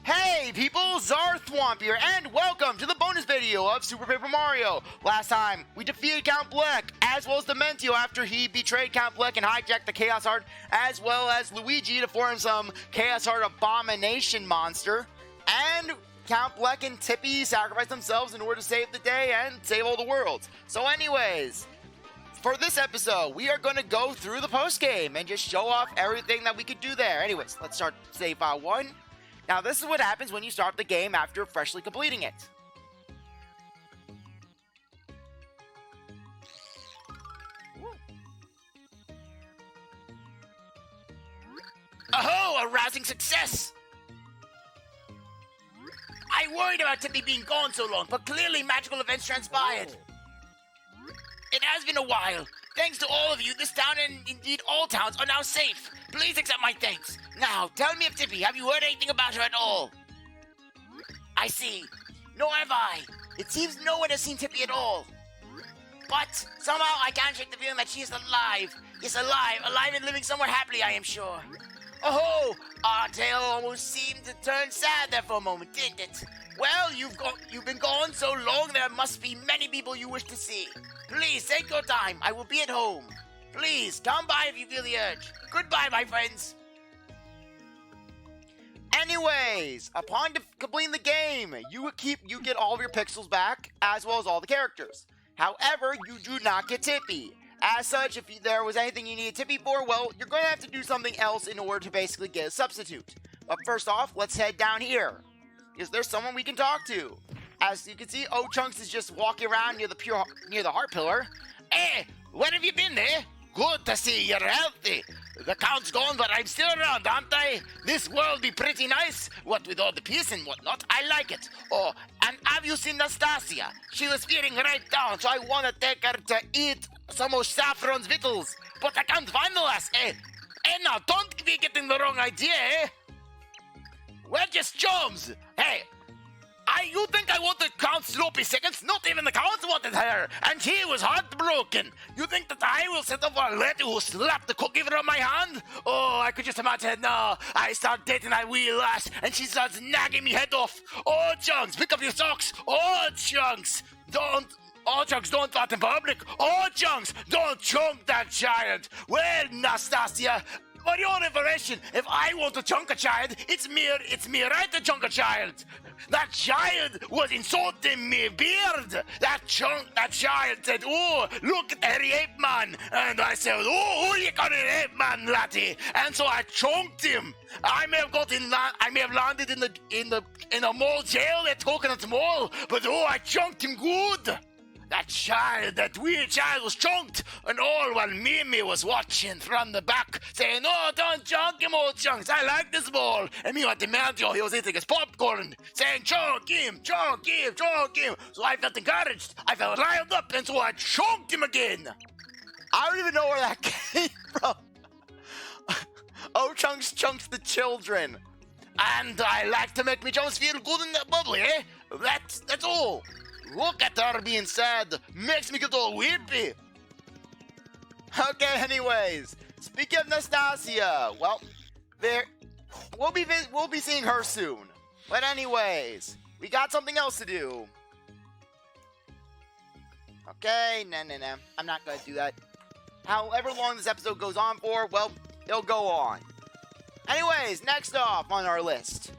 Hey people, CzarThwomp here, and welcome to the bonus video of Super Paper Mario. Last time, we defeated Count Bleck, as well as Dementio after he betrayed Count Bleck and hijacked the Chaos Heart, as well as Luigi to form some Chaos Heart Abomination monster. And Count Bleck and Tippi sacrificed themselves in order to save the day and save all the worlds. So anyways, for this episode, we are going to go through the post-game and just show off everything that we could do there. Anyways, let's start save file 1. Now, this is what happens when you start the game after freshly completing it. Oh, a rousing success! I worried about Tippi being gone so long, but clearly magical events transpired. It has been a while. Thanks to all of you, this town and indeed all towns are now safe. Please accept my thanks. Now, tell me of Tippi. Have you heard anything about her at all? I see. Nor have I. It seems no one has seen Tippi at all. But somehow I can't shake the feeling that she is alive. Yes, alive and living somewhere happily, I am sure. Oh, our tale almost seemed to turn sad there for a moment, didn't it? Well, you've been gone so long, there must be many people you wish to see. Please, take your time. I will be at home. Please, come by if you feel the urge. Goodbye, my friends. Anyways, upon completing the game, you get all of your pixels back, as well as all the characters. However, you do not get Tippi. As such, if there was anything you needed Tippi for, well, you're going to have to do something else in order to basically get a substitute. But first off, let's head down here. Is there someone we can talk to? As you can see, O-Chunks is just walking around near the heart pillar. Hey, where have you been, eh? Good to see you're healthy. The Count's gone, but I'm still around, aren't I? This world be pretty nice, what with all the peace and whatnot. I like it. Oh, and have you seen Nastasia? She was feeling right down, so I want to take her to eat some of Saffron's victuals. But I can't find the lass, eh? Hey, now, don't be getting the wrong idea, eh? We're just chums. Hey, you think I wanted Count Sloppy Seconds? Not even the Count wanted her, and he was heartbroken. You think that I will sit up for a lady who slapped the cookie from my hand? Oh, I could just imagine now. I start dating that wee lass, and she starts nagging me head off. Oh, Chunks, pick up your socks. Oh, Chunks, don't fart in public. Oh, Chunks, don't chunk that child. Well, Nastasia, for your information, if I want to chunk a child, it's me right to chunk a child. That child was insulting me beard. That child said, oh, look at Harry Ape Man. And I said, oh, who you got an ape man, laddie? And so I chunked him. I may have landed in a mall jail at Coconut Mall, but oh, I chunked him good. That wee child was chunked, and all while Mimi was watching from the back, saying, oh, don't chunk him, old Chunks, I like this ball. And meanwhile, Dementio, he was eating his popcorn, saying, chunk him. So I felt encouraged, I felt riled up, and so I chunked him again. I don't even know where that came from. Oh, Chunks chunks the children. And I like to make me Jones feel good and bubbly, eh? That's all. Look at her being sad. Makes me get all weepy. Okay, anyways. Speaking of Nastasia, well, we'll be seeing her soon. But anyways, we got something else to do. Okay, nah. I'm not going to do that. However long this episode goes on for, well, it'll go on. Anyways, next off on our list,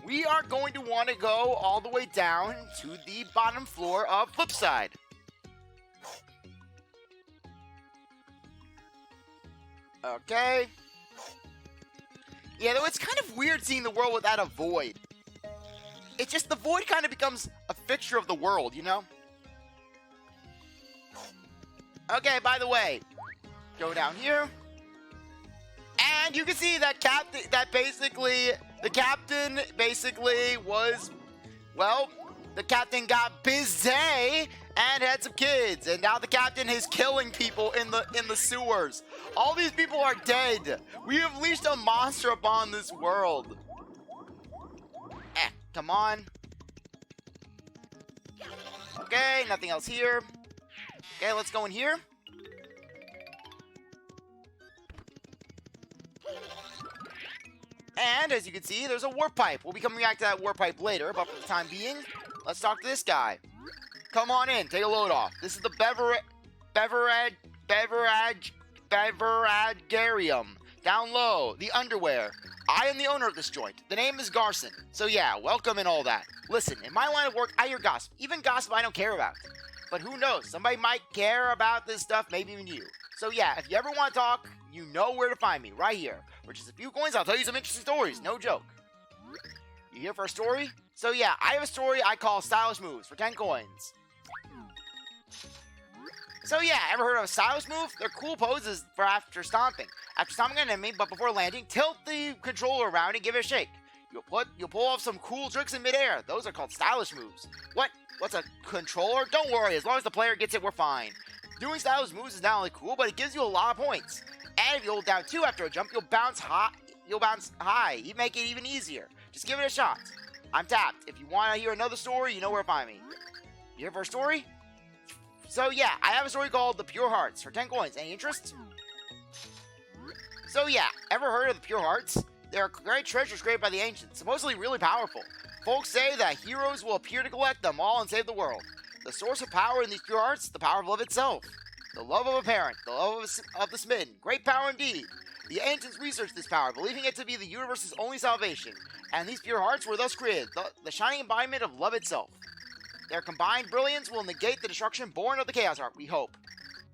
we are going to want to go all the way down to the bottom floor of Flipside. Okay. Yeah, though it's kind of weird seeing the world without a void. It's just the void kind of becomes a fixture of the world, you know? Okay, by the way, go down here. And you can see that the captain basically was, well, the captain got busy and had some kids, and now the captain is killing people in the sewers. All these people are dead. We have unleashed a monster upon this world. Come on. Okay, nothing else here. Okay, let's go in here. And as you can see, there's a warp pipe. We'll be coming back to that warp pipe later, but for the time being, let's talk to this guy. Come on in, take a load off. This is the Beveragarium. Down low, the underwear. I am the owner of this joint. The name is Garson. So yeah, welcome and all that. Listen, in my line of work, I hear gossip. Even gossip I don't care about. But who knows, somebody might care about this stuff, maybe even you. So yeah, if you ever want to talk, you know where to find me, right here. For just a few coins, I'll tell you some interesting stories, no joke. You here for a story? So yeah, I have a story I call Stylish Moves for 10 coins. So yeah, ever heard of a stylish move? They're cool poses for after stomping. After stomping an enemy, but before landing, tilt the controller around and give it a shake. You'll pull off some cool tricks in midair. Those are called stylish moves. What? What's a controller? Don't worry, as long as the player gets it, we're fine. Doing stylish moves is not only cool, but it gives you a lot of points. And if you hold down 2 after a jump, you'll bounce high. You make it even easier. Just give it a shot. I'm tapped. If you want to hear another story, you know where to find me. You here for a story? So yeah, I have a story called The Pure Hearts for 10 coins. Any interest? So yeah, ever heard of the Pure Hearts? They are great treasures created by the ancients, supposedly really powerful. Folks say that heroes will appear to collect them all and save the world. The source of power in these pure hearts, the power of love itself. The love of a parent, the love of the smitten. Great power indeed. The ancients researched this power, believing it to be the universe's only salvation. And these pure hearts were thus created, the shining embodiment of love itself. Their combined brilliance will negate the destruction born of the Chaos Heart, we hope.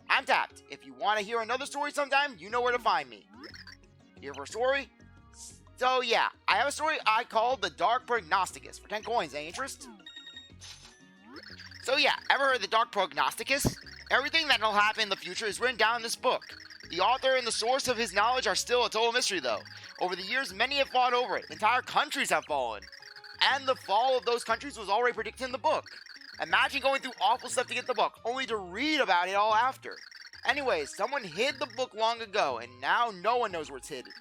I'm tapped. If you want to hear another story sometime, you know where to find me. Here for a story? So yeah, I have a story I call The Dark Prognosticus for 10 coins. Any interest? So yeah, ever heard of the Dark Prognosticus? Everything that will happen in the future is written down in this book. The author and the source of his knowledge are still a total mystery though. Over the years, many have fought over it. Entire countries have fallen. And the fall of those countries was already predicted in the book. Imagine going through awful stuff to get the book, only to read about it all after. Anyways, someone hid the book long ago, and now no one knows where it's hidden.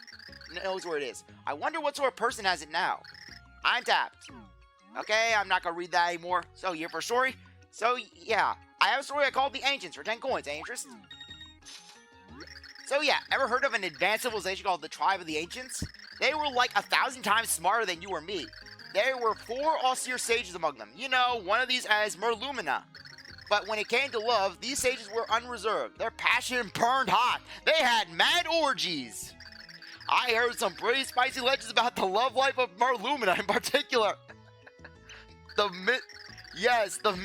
Knows where it is. I wonder what sort of person has it now. I'm tapped. Okay, I'm not gonna read that anymore. So, here for a story? So, yeah, I have a story I called The Ancients for 10 coins. Any interest? So, yeah, ever heard of an advanced civilization called the Tribe of the Ancients? They were like 1,000 times smarter than you or me. There were 4 austere sages among them. You know, one of these as Merlumina. But when it came to love, these sages were unreserved. Their passion burned hot. They had mad orgies. I heard some pretty spicy legends about the love life of Merlumina in particular. the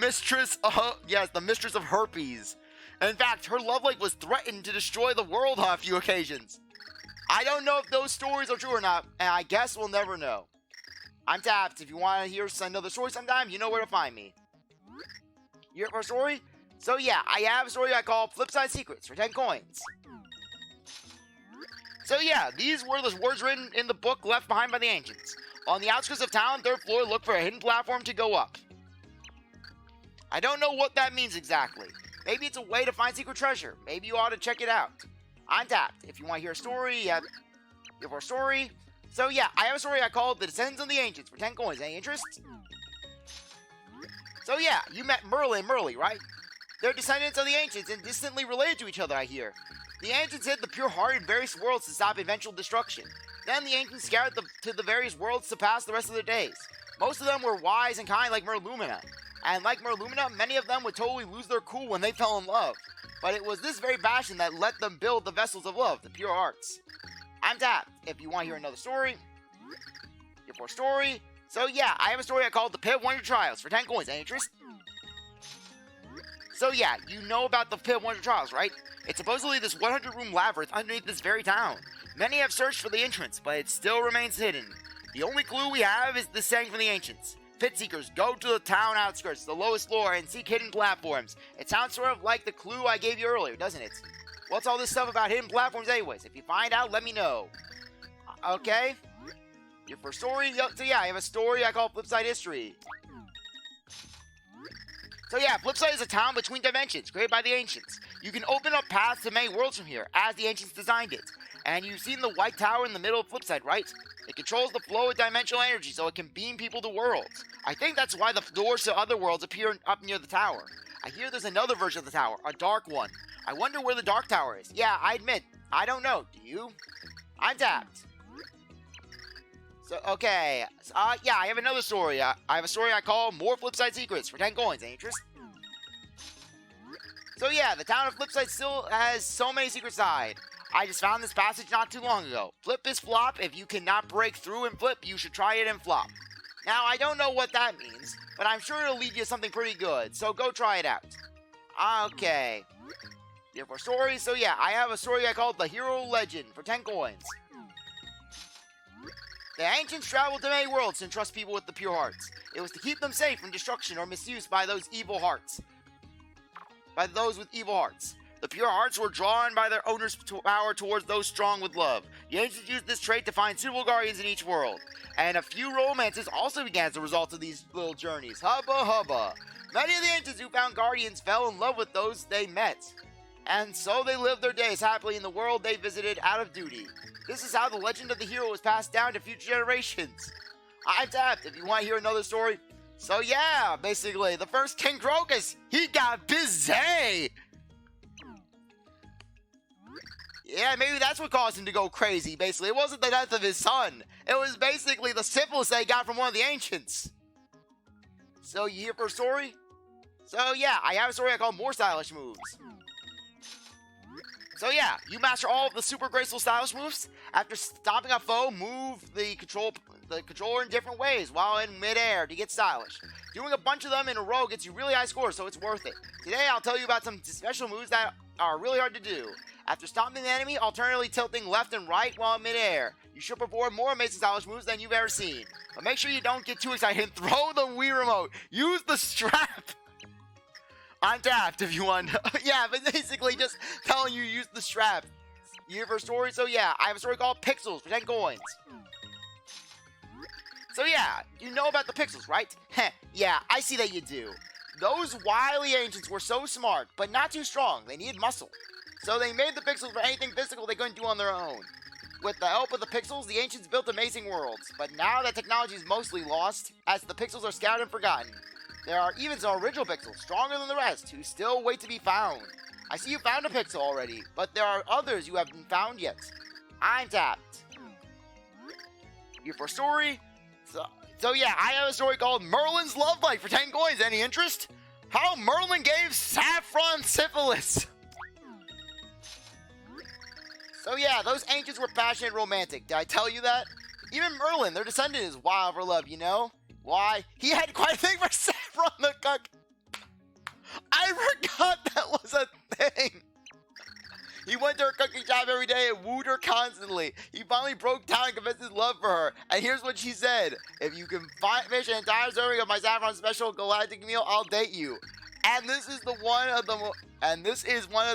mistress of herpes. In fact, her love life was threatened to destroy the world on a few occasions. I don't know if those stories are true or not, and I guess we'll never know. I'm tapped. If you want to hear another story sometime, you know where to find me. You here for a story? So yeah, I have a story I call Flipside Secrets for 10 coins. So yeah, these were the words written in the book left behind by the ancients. On the outskirts of town, 3rd floor, look for a hidden platform to go up. I don't know what that means exactly. Maybe it's a way to find secret treasure. Maybe you ought to check it out. I'm tapped. If you want to hear a story, here for a story. So yeah, I have a story I called The Descendants of the Ancients for 10 coins. Any interest? So yeah, you met Merlin and Merly, right? They're descendants of the ancients and distantly related to each other, I hear. The ancients hid the pure heart in various worlds to stop eventual destruction. Then the ancients scattered to the various worlds to pass the rest of their days. Most of them were wise and kind like Merlumina. And like Merlumina, many of them would totally lose their cool when they fell in love. But it was this very passion that let them build the vessels of love, the pure hearts. I'm tapped. If you want to hear another story, here for a story. So yeah, I have a story I called The Pit of Wonder Trials for 10 coins. Any interest? So yeah, you know about the Pit of Wonder Trials, right? It's supposedly this 100-room labyrinth underneath this very town. Many have searched for the entrance, but it still remains hidden. The only clue we have is this saying from the ancients. Pit seekers, go to the town outskirts, the lowest floor, and seek hidden platforms. It sounds sort of like the clue I gave you earlier, doesn't it? What's all this stuff about hidden platforms anyways? If you find out, let me know. Okay? Your first story? So yeah, I have a story I call Flipside History. So yeah, Flipside is a town between dimensions, created by the ancients. You can open up paths to many worlds from here, as the ancients designed it. And you've seen the white tower in the middle of Flipside, right? It controls the flow of dimensional energy, so it can beam people to worlds. I think that's why the doors to other worlds appear up near the tower. I hear there's another version of the tower, a dark one. I wonder where the dark tower is. Yeah, I admit, I don't know. Do you? I'm tapped. So, okay. Yeah, I have another story. I have a story I call More Flipside Secrets for 10 coins. Any interest? So yeah, the town of Flipside still has so many secrets to hide. I just found this passage not too long ago. Flip is flop. If you cannot break through and flip, you should try it and flop. Now, I don't know what that means, but I'm sure it'll lead you to something pretty good, so go try it out. Okay. Here for stories. So yeah, I have a story I called The Hero Legend for 10 coins. The ancients traveled to many worlds to entrust people with the pure hearts. It was to keep them safe from destruction or misuse by those evil hearts. By those with evil hearts. The pure hearts were drawn by their owner's power towards those strong with love. The ancients used this trait to find suitable guardians in each world. And a few romances also began as a result of these little journeys. Hubba hubba. Many of the ancients who found guardians fell in love with those they met. And so they lived their days happily in the world they visited out of duty. This is how the legend of the hero was passed down to future generations. I'm tapped if you want to hear another story. So yeah, basically, the first King Crocus, he got busy. Yeah, maybe that's what caused him to go crazy, basically. It wasn't the death of his son. It was basically the syphilis that he got from one of the ancients. So you here for a story? So yeah, I have a story I call More Stylish Moves. So yeah, you master all of the super graceful stylish moves. After stopping a foe, move the controller in different ways while in midair to get stylish. Doing a bunch of them in a row gets you really high scores, so it's worth it. Today I'll tell you about some special moves that are really hard to do. After stomping the enemy, alternately tilting left and right while in midair. You should perform more amazing stylish moves than you've ever seen. But make sure you don't get too excited and throw the Wii remote. Use the strap. I'm tapped if you want. Yeah, but basically just telling you use the strap. You here for a story? So yeah, I have a story called Pixels for 10 coins. So yeah, you know about the pixels, right? Heh, yeah, I see that you do. Those wily ancients were so smart, but not too strong. They needed muscle. So they made the pixels for anything physical they couldn't do on their own. With the help of the pixels, the ancients built amazing worlds. But now that technology is mostly lost, as the pixels are scattered and forgotten. There are even some original pixels, stronger than the rest, who still wait to be found. I see you found a pixel already, but there are others you haven't found yet. I'm tapped. Here for a story? So yeah, I have a story called Merlin's Love Life for 10 coins. Any interest? How Merlin gave Saffron syphilis. So yeah, those ancients were passionate and romantic. Did I tell you that? Even Merlin, their descendant, is wild for love, you know? Why? He had quite a thing for Saffron the cook. I forgot that was a thing. He went to her cooking shop every day and wooed her constantly. He finally broke down and confessed his love for her. And here's what she said. If you can finish an entire serving of my saffron special galactic meal, I'll date you. And this is one of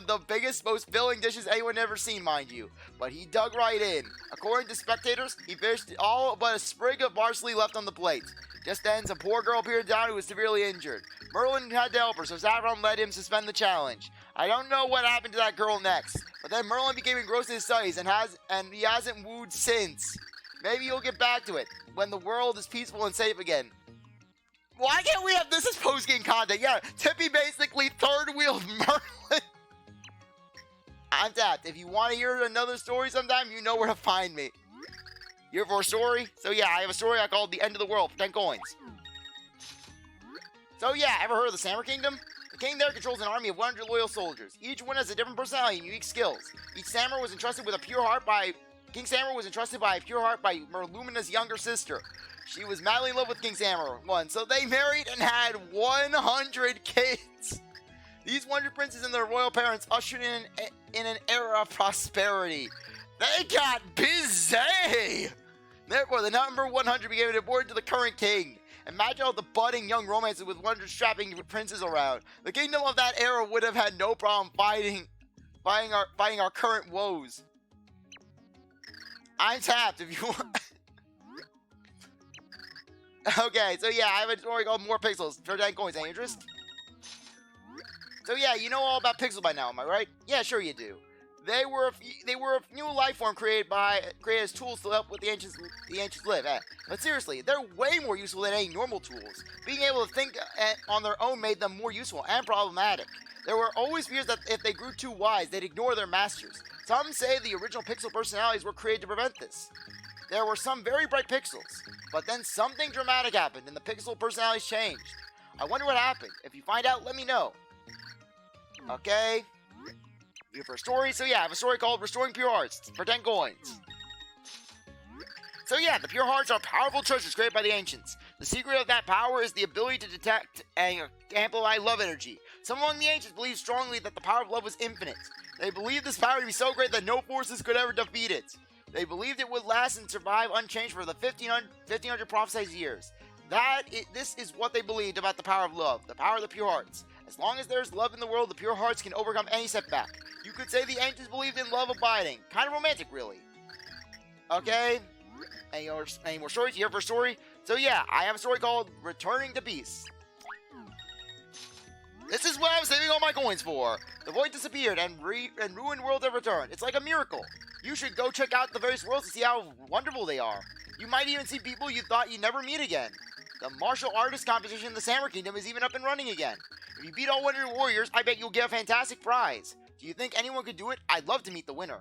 the biggest, most filling dishes anyone ever seen, mind you. But he dug right in. According to spectators, he finished all but a sprig of parsley left on the plate. Just then, some poor girl appeared down who was severely injured. Merlin had to help her, so Saffron let him suspend the challenge. I don't know what happened to that girl next, but then Merlin became engrossed in his studies and he hasn't wooed since. Maybe he'll get back to it when the world is peaceful and safe again. Why can't we have this as post-game content? Yeah, Tippi basically third-wheeled Merlin. I'm tapped. If you want to hear another story sometime, you know where to find me. Here for a story? So yeah, I have a story I called The End of the World for 10 coins. So yeah, ever heard of the Samurai Kingdom? The king there controls an army of 100 loyal soldiers. Each one has a different personality and unique skills. Each samurai was entrusted with a pure heart by... King Samurai was entrusted by a pure heart by Merlumina's younger sister. She was madly in love with King Samurai once, so they married and had 100 kids. These 100 princes and their royal parents ushered in an era of prosperity. They got busy! Therefore, the number 100 became important to the current king. Imagine all the budding young romances with 100 strapping princes around. The kingdom of that era would have had no problem fighting our current woes. I'm tapped if you want. Okay, so yeah, I have a story called More Pixels for 10 coins. Any interest? So yeah, you know all about pixels by now, am I right? Yeah, sure you do. They were a new life form created as tools to help with the ancients live. But seriously, they're way more useful than any normal tools. Being able to think on their own made them more useful and problematic. There were always fears that if they grew too wise, they'd ignore their masters. Some say the original pixel personalities were created to prevent this. There were some very bright pixels, but then something dramatic happened and the pixel personalities changed. I wonder what happened. If you find out, let me know. Okay. Here for a story. So yeah, I have a story called Restoring Pure Hearts for 10 coins. So yeah, the pure hearts are powerful treasures created by the ancients. The secret of that power is the ability to detect and amplify love energy. Some among the ancients believed strongly that the power of love was infinite. They believed this power to be so great that no forces could ever defeat it. They believed it would last and survive unchanged for the 1500 prophesied years. This is what they believed about the power of love, the power of the pure hearts. As long as there's love in the world, the pure hearts can overcome any setback. You could say the ancients believed in love abiding. Kind of romantic, really. Okay. Any more stories? You here for a story? So yeah, I have a story called Returning to Peace. This is what I was saving all my coins for. The void disappeared and ruined worlds have returned. It's like a miracle. You should go check out the various worlds to see how wonderful they are. You might even see people you thought you'd never meet again. The martial artist competition in the Samurai Kingdom is even up and running again. If you beat all 100 warriors, I bet you'll get a fantastic prize. Do you think anyone could do it? I'd love to meet the winner.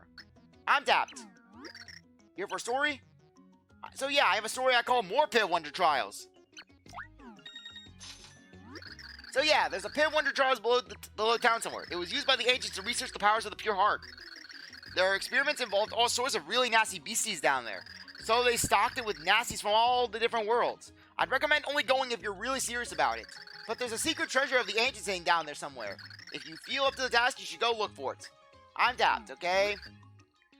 I'm tapped. Here for a story? So yeah, I have a story I call More Pit Wonder Trials. So yeah, there's a Pit Wonder Trials below town somewhere. It was used by the ancients to research the powers of the pure heart. Their experiments involved all sorts of really nasty beasties down there. So they stocked it with nasties from all the different worlds. I'd recommend only going if you're really serious about it. But there's a secret treasure of the ancients hidden down there somewhere. If you feel up to the task, you should go look for it. I'm tapped, okay?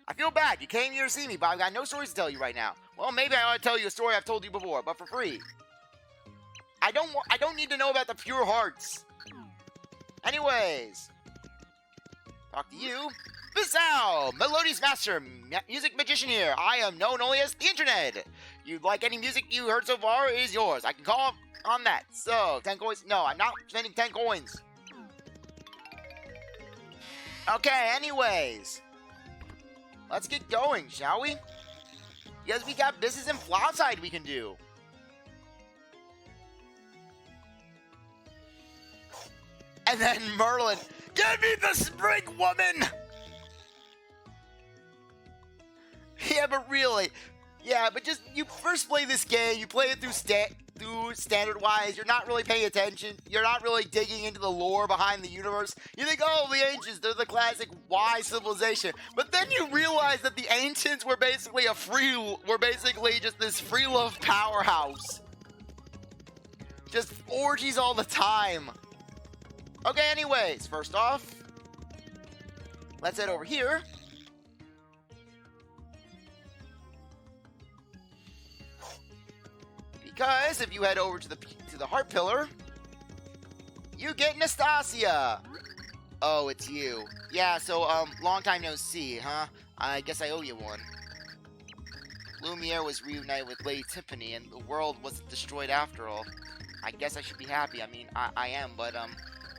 I feel bad. You came here to see me, but I've got no stories to tell you right now. Well, maybe I ought to tell you a story I've told you before, but for free. I don't need to know about the pure hearts. Anyways, talk to you. Visao, Melodious Master, Music Magician here. I am known only as the Internet. You like any music you heard so far, it is yours. I can call on that. So, 10 coins. No, I'm not spending 10 coins. Okay, anyways. Let's get going, shall we? Because we got business in Flopside we can do. And then Merlin, give me the spring woman! Yeah, but really, just you first play this game, you play it through standard-wise, you're not really paying attention, you're not really digging into the lore behind the universe. You think, oh, the ancients, they're the classic wise civilization. But then you realize that the ancients were basically just this free love powerhouse. Just orgies all the time. Okay, anyways, first off, let's head over here. Because if you head over to the heart pillar, you get Nastasia. Oh, it's you. Yeah, so long time no see, huh? I guess I owe you one. Lumiere was reunited with Lady Tiffany, and the world wasn't destroyed after all. I guess I should be happy. I mean, I am, but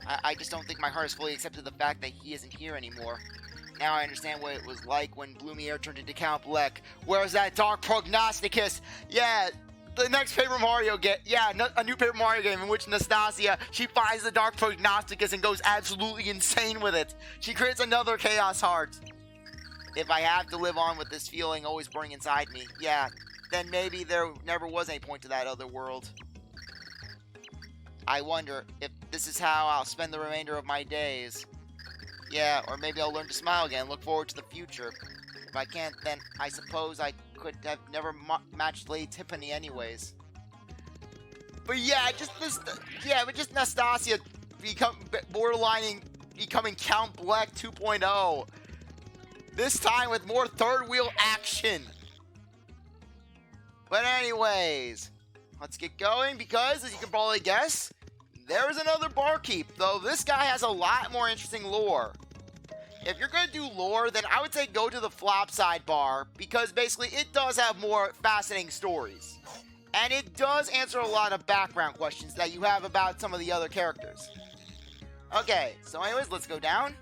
I just don't think my heart has fully accepted the fact that he isn't here anymore. Now I understand what it was like when Lumiere turned into Count Bleck. Where's that dark prognosticus? Yeah. The next Paper Mario game, a new Paper Mario game in which Nastasia, she finds the Dark Prognosticus and goes absolutely insane with it. She creates another Chaos Heart. If I have to live on with this feeling always burning inside me, then maybe there never was any point to that other world. I wonder if this is how I'll spend the remainder of my days. Yeah, or maybe I'll learn to smile again, look forward to the future. If I can't, then I suppose I could have never matched Lady Tiffany anyways. But just Nastasia becoming Count Bleck 2.0. This time with more third wheel action. But anyways, let's get going because, as you can probably guess, there's another barkeep, though this guy has a lot more interesting lore. If you're going to do lore, then I would say go to the Flopside bar, because basically it does have more fascinating stories. And it does answer a lot of background questions that you have about some of the other characters. Okay, so anyways, let's go down.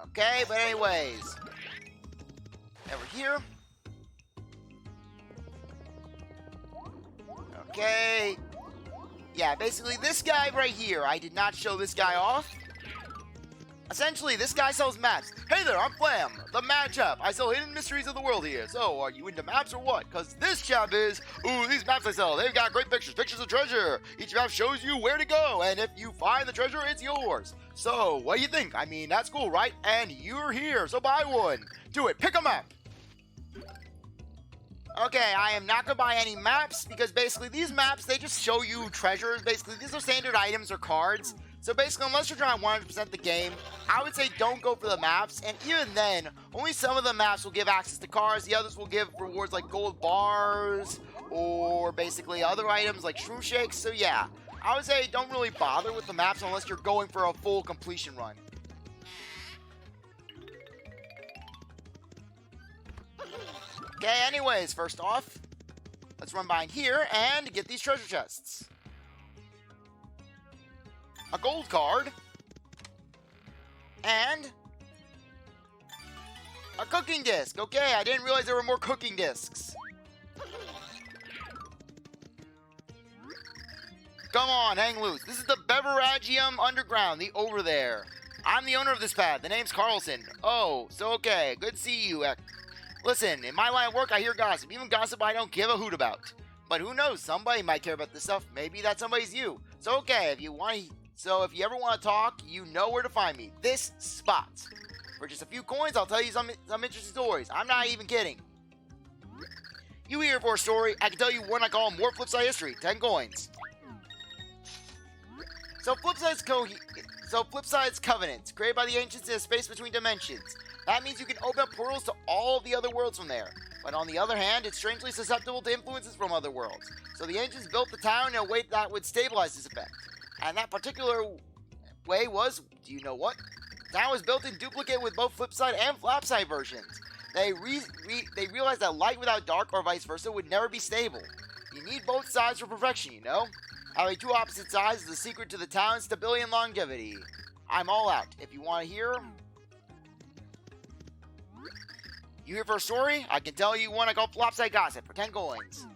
Okay, but anyways, over here. Okay. Yeah, basically this guy right here, I did not show this guy off. Essentially, this guy sells maps. Hey there, I'm Flam, the map chap. I sell hidden mysteries of the world here. So, are you into maps or what? Because this chap is, ooh, these maps I sell, they've got great pictures, pictures of treasure. Each map shows you where to go, and if you find the treasure, it's yours. So, what do you think? I mean, that's cool, right? And you're here, so buy one. Do it, pick a map. Okay, I am not going to buy any maps, because basically these maps, they just show you treasures. Basically, these are standard items or cards. So basically, unless you're trying to 100% the game, I would say don't go for the maps. And even then, only some of the maps will give access to cars. The others will give rewards like gold bars or basically other items like shroom shakes. So yeah, I would say don't really bother with the maps unless you're going for a full completion run. Okay, anyways, first off, let's run by here and get these treasure chests. A gold card, and a cooking disc. Okay, I didn't realize there were more cooking discs. Come on, hang loose. This is the Beveragium Underground, the over there. I'm the owner of this pad. The name's Carlson. Oh, so okay. Good to see you. Listen, in my line of work, I hear gossip. Even gossip I don't give a hoot about. But who knows? Somebody might care about this stuff. Maybe that somebody's you. So okay, if you ever want to talk, you know where to find me. This spot. For just a few coins, I'll tell you some interesting stories. I'm not even kidding. You here for a story? I can tell you one I call more Flipside history. 10 coins. So Flipside's Covenant, created by the ancients in a space between dimensions. That means you can open up portals to all of the other worlds from there. But on the other hand, it's strangely susceptible to influences from other worlds. So the ancients built the town in a way that would stabilize this effect. And that particular way was, do you know what? The town was built in duplicate with both Flipside and Flopside versions. They realized that light without dark or vice versa would never be stable. You need both sides for perfection, you know? Having two opposite sides is the secret to the town's stability and longevity. I'm all out. If you want to hear... You here for a story? I can tell you one I call Flopside Gossip for 10 coins.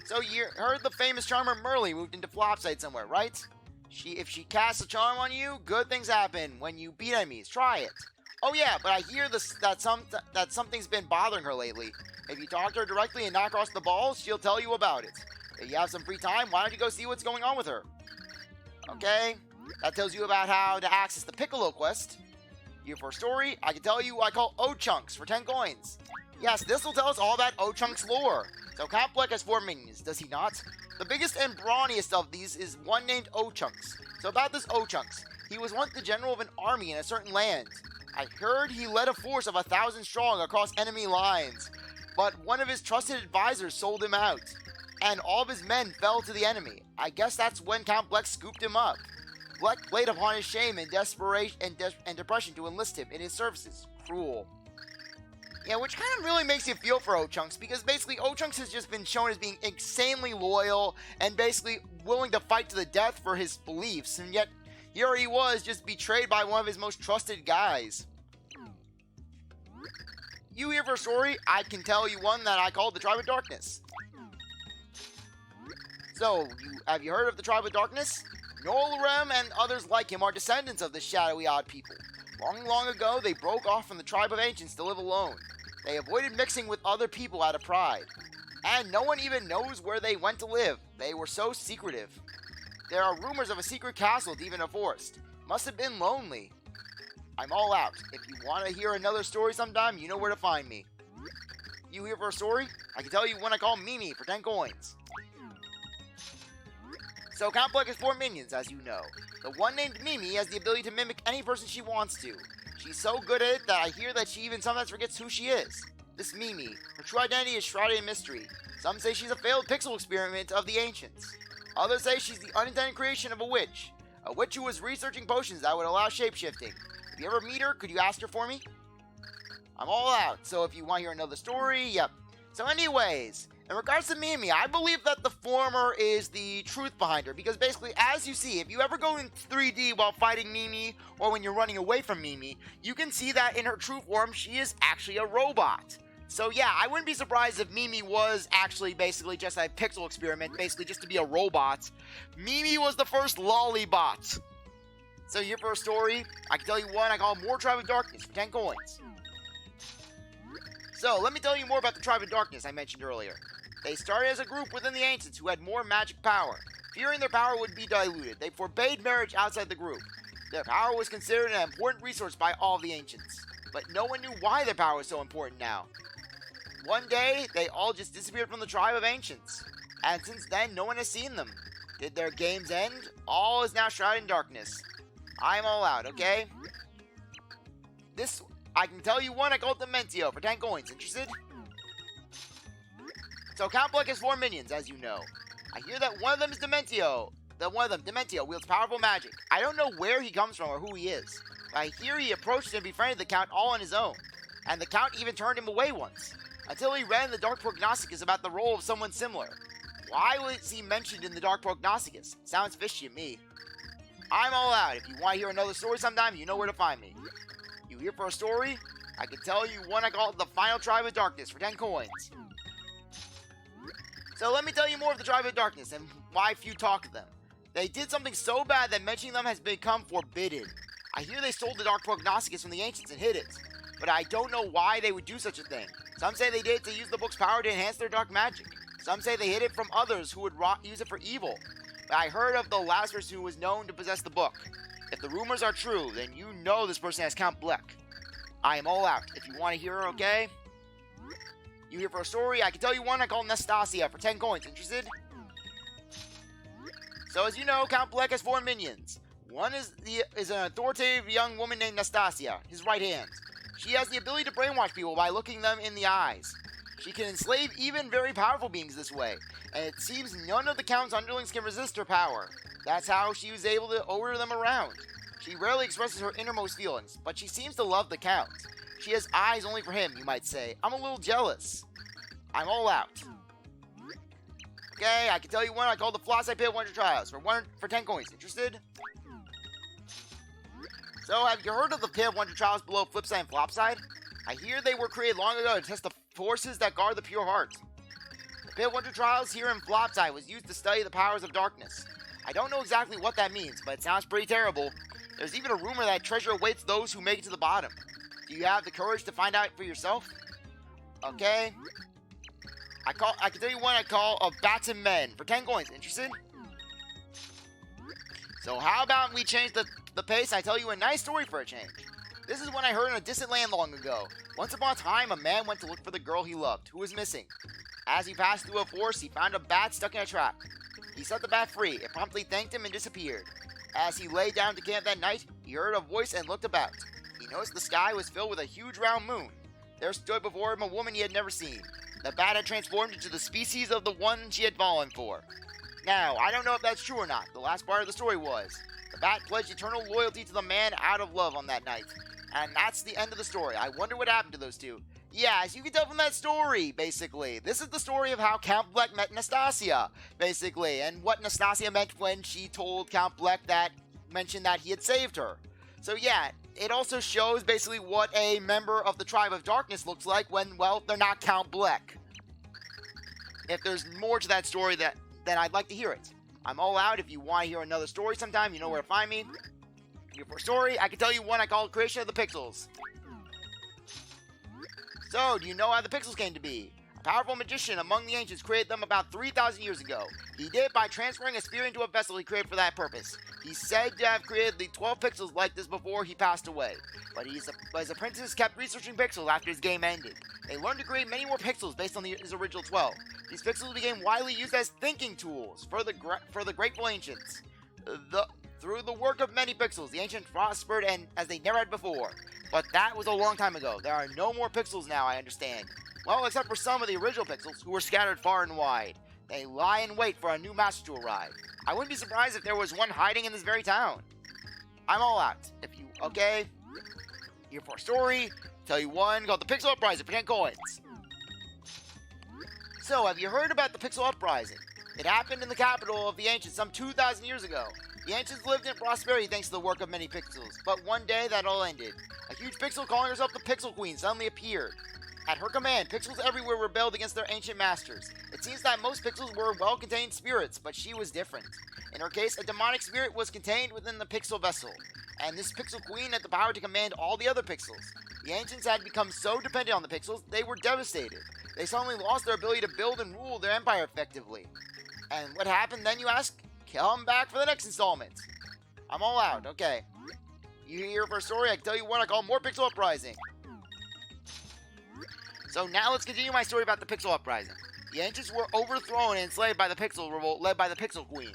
So you heard the famous charmer Merlumina moved into Flopside somewhere, right? If she casts a charm on you, good things happen when you beat enemies. Try it. Oh yeah, but I hear that something's been bothering her lately. If you talk to her directly and knock across the balls, she'll tell you about it. If you have some free time, why don't you go see what's going on with her? Okay, that tells you about how to access the Piccolo quest. Here for a story, I can tell you what I call O-Chunks for 10 coins. Yes, this will tell us all about O-Chunks lore. So Count Bleck has 4 minions, does he not? The biggest and brawniest of these is one named O-Chunks. So about this O-Chunks, he was once the general of an army in a certain land. I heard he led a force of 1,000 strong across enemy lines, but one of his trusted advisors sold him out, and all of his men fell to the enemy. I guess that's when Count Bleck scooped him up. Bleck played upon his shame and desperation and depression to enlist him in his services. Cruel. Yeah, which kind of really makes you feel for O-Chunks, because basically O-Chunks has just been shown as being insanely loyal and basically willing to fight to the death for his beliefs, and yet here he was just betrayed by one of his most trusted guys. You here for a story? I can tell you one that I call the Tribe of Darkness. So, have you heard of the Tribe of Darkness? Norlrem and others like him are descendants of the shadowy odd people. Long, long ago, they broke off from the Tribe of Ancients to live alone. They avoided mixing with other people out of pride. And no one even knows where they went to live. They were so secretive. There are rumors of a secret castle deep in a forest. Must have been lonely. I'm all out. If you want to hear another story sometime, you know where to find me. You here for a story? I can tell you one I call Mimi for 10 coins. So Count Bleck has 4 minions, as you know. The one named Mimi has the ability to mimic any person she wants to. She's so good at it that I hear that she even sometimes forgets who she is. This Mimi, her true identity is shrouded in mystery. Some say she's a failed pixel experiment of the ancients. Others say she's the unintended creation of a witch who was researching potions that would allow shapeshifting. If you ever meet her, could you ask her for me? I'm all out, so if you want to hear another story, yep. So anyways, in regards to Mimi, I believe that the former is the truth behind her, because basically, as you see, if you ever go in 3D while fighting Mimi, or when you're running away from Mimi, you can see that in her true form, she is actually a robot. So yeah, I wouldn't be surprised if Mimi was actually basically just a pixel experiment, basically just to be a robot. Mimi was the first lollibot. So here for a story, I can tell you one I call More Tribe of Darkness for 10 coins. So let me tell you more about the Tribe of Darkness I mentioned earlier. They started as a group within the Ancients who had more magic power. Fearing their power would be diluted, they forbade marriage outside the group. Their power was considered an important resource by all of the Ancients, but no one knew why their power was so important now. One day, they all just disappeared from the Tribe of Ancients, and since then, no one has seen them. Did their games end? All is now shrouded in darkness. I'm all out, okay? I can tell you one I call Dementio for 10 coins. Interested? So Count Bleck has 4 minions, as you know. I hear that one of them is Dementio. Dementio, wields powerful magic. I don't know where he comes from or who he is, but I hear he approached and befriended the Count all on his own. And the Count even turned him away once, until he read in the Dark Prognosticus about the role of someone similar. Why was he mentioned in the Dark Prognosticus? Sounds fishy to me. I'm all out. If you want to hear another story sometime, you know where to find me. You here for a story? I can tell you one I call the Final Tribe of Darkness for 10 coins. So let me tell you more of the Tribe of Darkness and why few talk of them. They did something so bad that mentioning them has become forbidden. I hear they stole the Dark Prognosticus from the Ancients and hid it, but I don't know why they would do such a thing. Some say they did it to use the book's power to enhance their dark magic. Some say they hid it from others who would use it for evil. But I heard of the last person who was known to possess the book. If the rumors are true, then you know this person has Count Bleck. I am all out. If you want to hear her, okay? You here for a story? I can tell you one I call Nastasia for 10 coins. Interested? So as you know, Count Bleck has 4 minions. One is an authoritative young woman named Nastasia, his right hand. She has the ability to brainwash people by looking them in the eyes. She can enslave even very powerful beings this way, and it seems none of the Count's underlings can resist her power. That's how she was able to order them around. She rarely expresses her innermost feelings, but she seems to love the Count. She has eyes only for him, you might say. I'm a little jealous. I'm all out. Okay, I can tell you one I call the Flopside Pit Wonder Trials for 10 coins. Interested? So, have you heard of the Pit of Wonder Trials below Flipside and Flopside? I hear they were created long ago to test the forces that guard the pure heart. The Pit of Wonder Trials here in Flopside was used to study the powers of darkness. I don't know exactly what that means, but it sounds pretty terrible. There's even a rumor that treasure awaits those who make it to the bottom. Do you have the courage to find out for yourself? Okay. I can tell you one I call of Bats and Men for 10 coins. Interested? So how about we change the pace and I tell you a nice story for a change. This is one I heard in a distant land long ago. Once upon a time, a man went to look for the girl he loved, who was missing. As he passed through a forest, he found a bat stuck in a trap. He set the bat free. It promptly thanked him and disappeared. As he lay down to camp that night, he heard a voice and looked about. He noticed the sky was filled with a huge round moon. There stood before him a woman he had never seen. The bat had transformed into the species of the one she had fallen for. Now, I don't know if that's true or not. The last part of the story was, the bat pledged eternal loyalty to the man out of love on that night. And that's the end of the story. I wonder what happened to those two. Yeah, as you can tell from that story, basically. This is the story of how Count Bleck met Nastasia, basically. And what Nastasia meant when she told Count Bleck mentioned that he had saved her. So yeah, it also shows basically what a member of the Tribe of Darkness looks like when, well, they're not Count Bleck. If there's more to that story, then I'd like to hear it. I'm all out. If you want to hear another story sometime, you know where to find me. Here for a story, I can tell you one I call Creation of the Pixels. So, do you know how the pixels came to be? A powerful magician among the ancients created them about 3,000 years ago. He did it by transferring a sphere into a vessel he created for that purpose. He's said to have created the 12 pixels like this before he passed away. But his apprentices kept researching pixels after his game ended. They learned to create many more pixels based on his original 12. These pixels became widely used as thinking tools for the grateful ancients. Through the work of many pixels, the ancients prospered and as they never had before. But that was a long time ago. There are no more pixels now, I understand. Well, except for some of the original pixels, who were scattered far and wide. They lie in wait for a new master to arrive. I wouldn't be surprised if there was one hiding in this very town. I'm all out. If you, okay? Here for a story, tell you one called the Pixel Uprising for 10 coins. So, have you heard about the Pixel Uprising? It happened in the capital of the ancients some 2,000 years ago. The ancients lived in prosperity thanks to the work of many pixels, but one day that all ended. A huge pixel calling herself the Pixel Queen suddenly appeared. At her command, pixels everywhere rebelled against their ancient masters. It seems that most pixels were well-contained spirits, but she was different. In her case, a demonic spirit was contained within the pixel vessel, and this pixel queen had the power to command all the other pixels. The ancients had become so dependent on the pixels, they were devastated. They suddenly lost their ability to build and rule their empire effectively. And what happened then, you ask? Come back for the next installment. I'm all out, okay. You here for a story? I can tell you what I call more pixel uprising. So now let's continue my story about the Pixel Uprising. The ancients were overthrown and enslaved by the Pixel Revolt led by the Pixel Queen.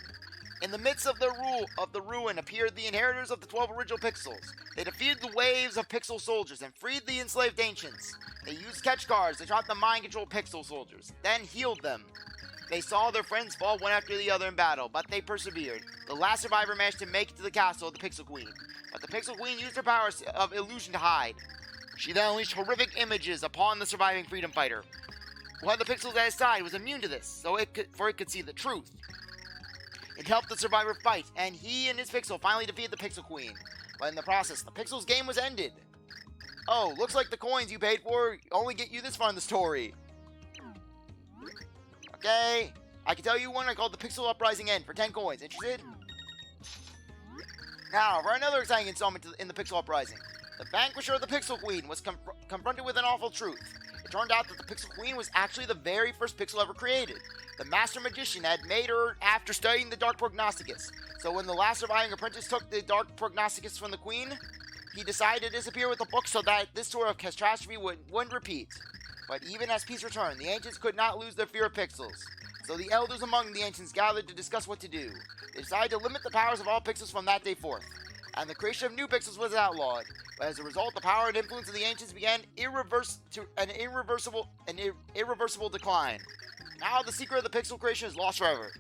In the midst of the ruin appeared the inheritors of the 12 original pixels. They defeated the waves of pixel soldiers and freed the enslaved ancients. They used catch cards to trap the mind-controlled pixel soldiers, then healed them. They saw their friends fall one after the other in battle, but they persevered. The last survivor managed to make it to the castle of the Pixel Queen, but the Pixel Queen used her powers of illusion to hide. She then unleashed horrific images upon the surviving freedom fighter. One of the pixels at his side was immune to this, for it could see the truth. It helped the survivor fight, and he and his pixel finally defeated the Pixel Queen. But in the process, the pixel's game was ended. Oh, looks like the coins you paid for only get you this far in the story. Okay, I can tell you one I called the Pixel Uprising End for 10 coins. Interested? Now, for another exciting installment in the Pixel Uprising. The vanquisher of the Pixel Queen was confronted with an awful truth. It turned out that the Pixel Queen was actually the very first pixel ever created. The Master Magician had made her after studying the Dark Prognosticus. So when the last surviving apprentice took the Dark Prognosticus from the Queen, he decided to disappear with the book so that this sort of catastrophe wouldn't repeat. But even as peace returned, the ancients could not lose their fear of pixels. So the elders among the ancients gathered to discuss what to do. They decided to limit the powers of all pixels from that day forth, and the creation of new pixels was outlawed. But as a result, the power and influence of the ancients began an irreversible decline. Now the secret of the pixel creation is lost forever.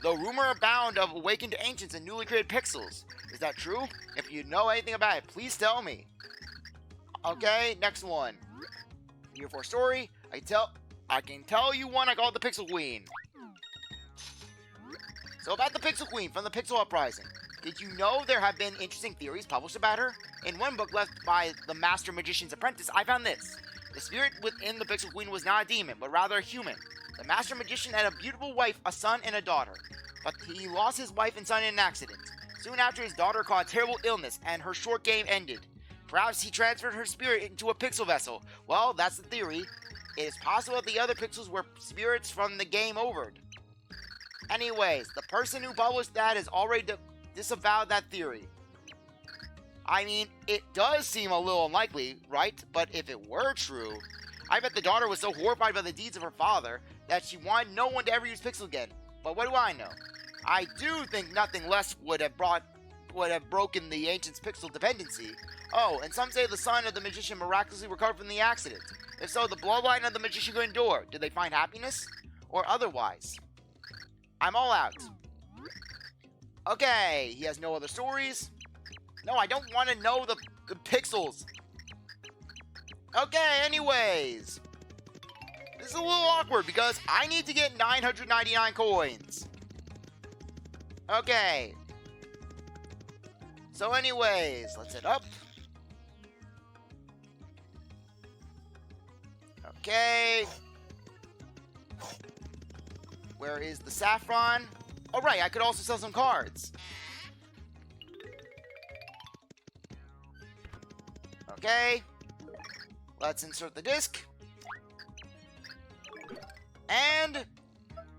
Though rumor abound of awakened ancients and newly created pixels. Is that true? If you know anything about it, please tell me. Okay, next one. Here for a story, I can tell you one I call it the Pixel Queen. So about the Pixel Queen from the Pixel Uprising. Did you know there have been interesting theories published about her? In one book left by the Master Magician's apprentice, I found this. The spirit within the Pixel Queen was not a demon, but rather a human. The Master Magician had a beautiful wife, a son, and a daughter. But he lost his wife and son in an accident. Soon after, his daughter caught a terrible illness, and her short game ended. Perhaps he transferred her spirit into a pixel vessel. Well, that's the theory. It is possible that the other pixels were spirits from the game overed. Anyways, the person who published that has already disavowed that theory. I mean, it does seem a little unlikely, right? But if it were true, I bet the daughter was so horrified by the deeds of her father that she wanted no one to ever use Pixel again. But what do I know? I do think nothing less would have broken the ancient's pixel dependency. Oh, and some say the son of the magician miraculously recovered from the accident. If so, the bloodline of the magician could endure. Did they find happiness? Or otherwise? I'm all out. Okay, he has no other stories. No, I don't want to know the pixels. Okay, anyways. This is a little awkward because I need to get 999 coins. Okay. So anyways, let's head up. Okay. Where is the saffron? Oh, right, I could also sell some cards. Okay. Let's insert the disc. And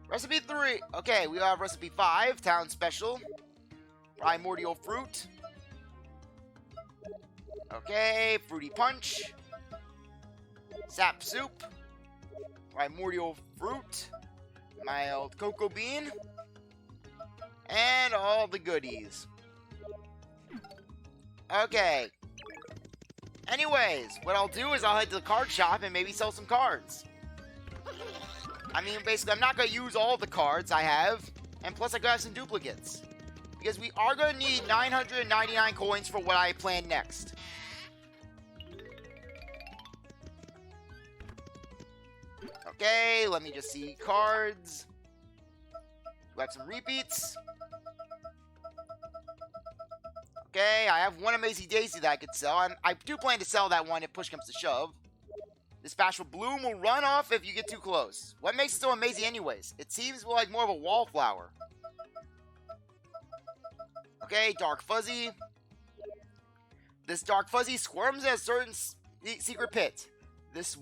recipe 3. Okay, we have recipe 5, town special. Primordial fruit. Okay, fruity punch. Sap soup. Primordial fruit. Mild cocoa bean. And all the goodies. Okay. Anyways, what I'll do is I'll head to the card shop and maybe sell some cards. I mean, basically, I'm not going to use all the cards I have. And plus, I could have some duplicates. Because we are going to need 999 coins for what I plan next. Okay, let me just see cards. We have some repeats. Okay, I have one Amazing Daisy that I could sell. I do plan to sell that one if push comes to shove. This bashful bloom will run off if you get too close. What makes it so amazing anyways? It seems like more of a wallflower. Okay, dark fuzzy. This dark fuzzy squirms in a certain secret pit. This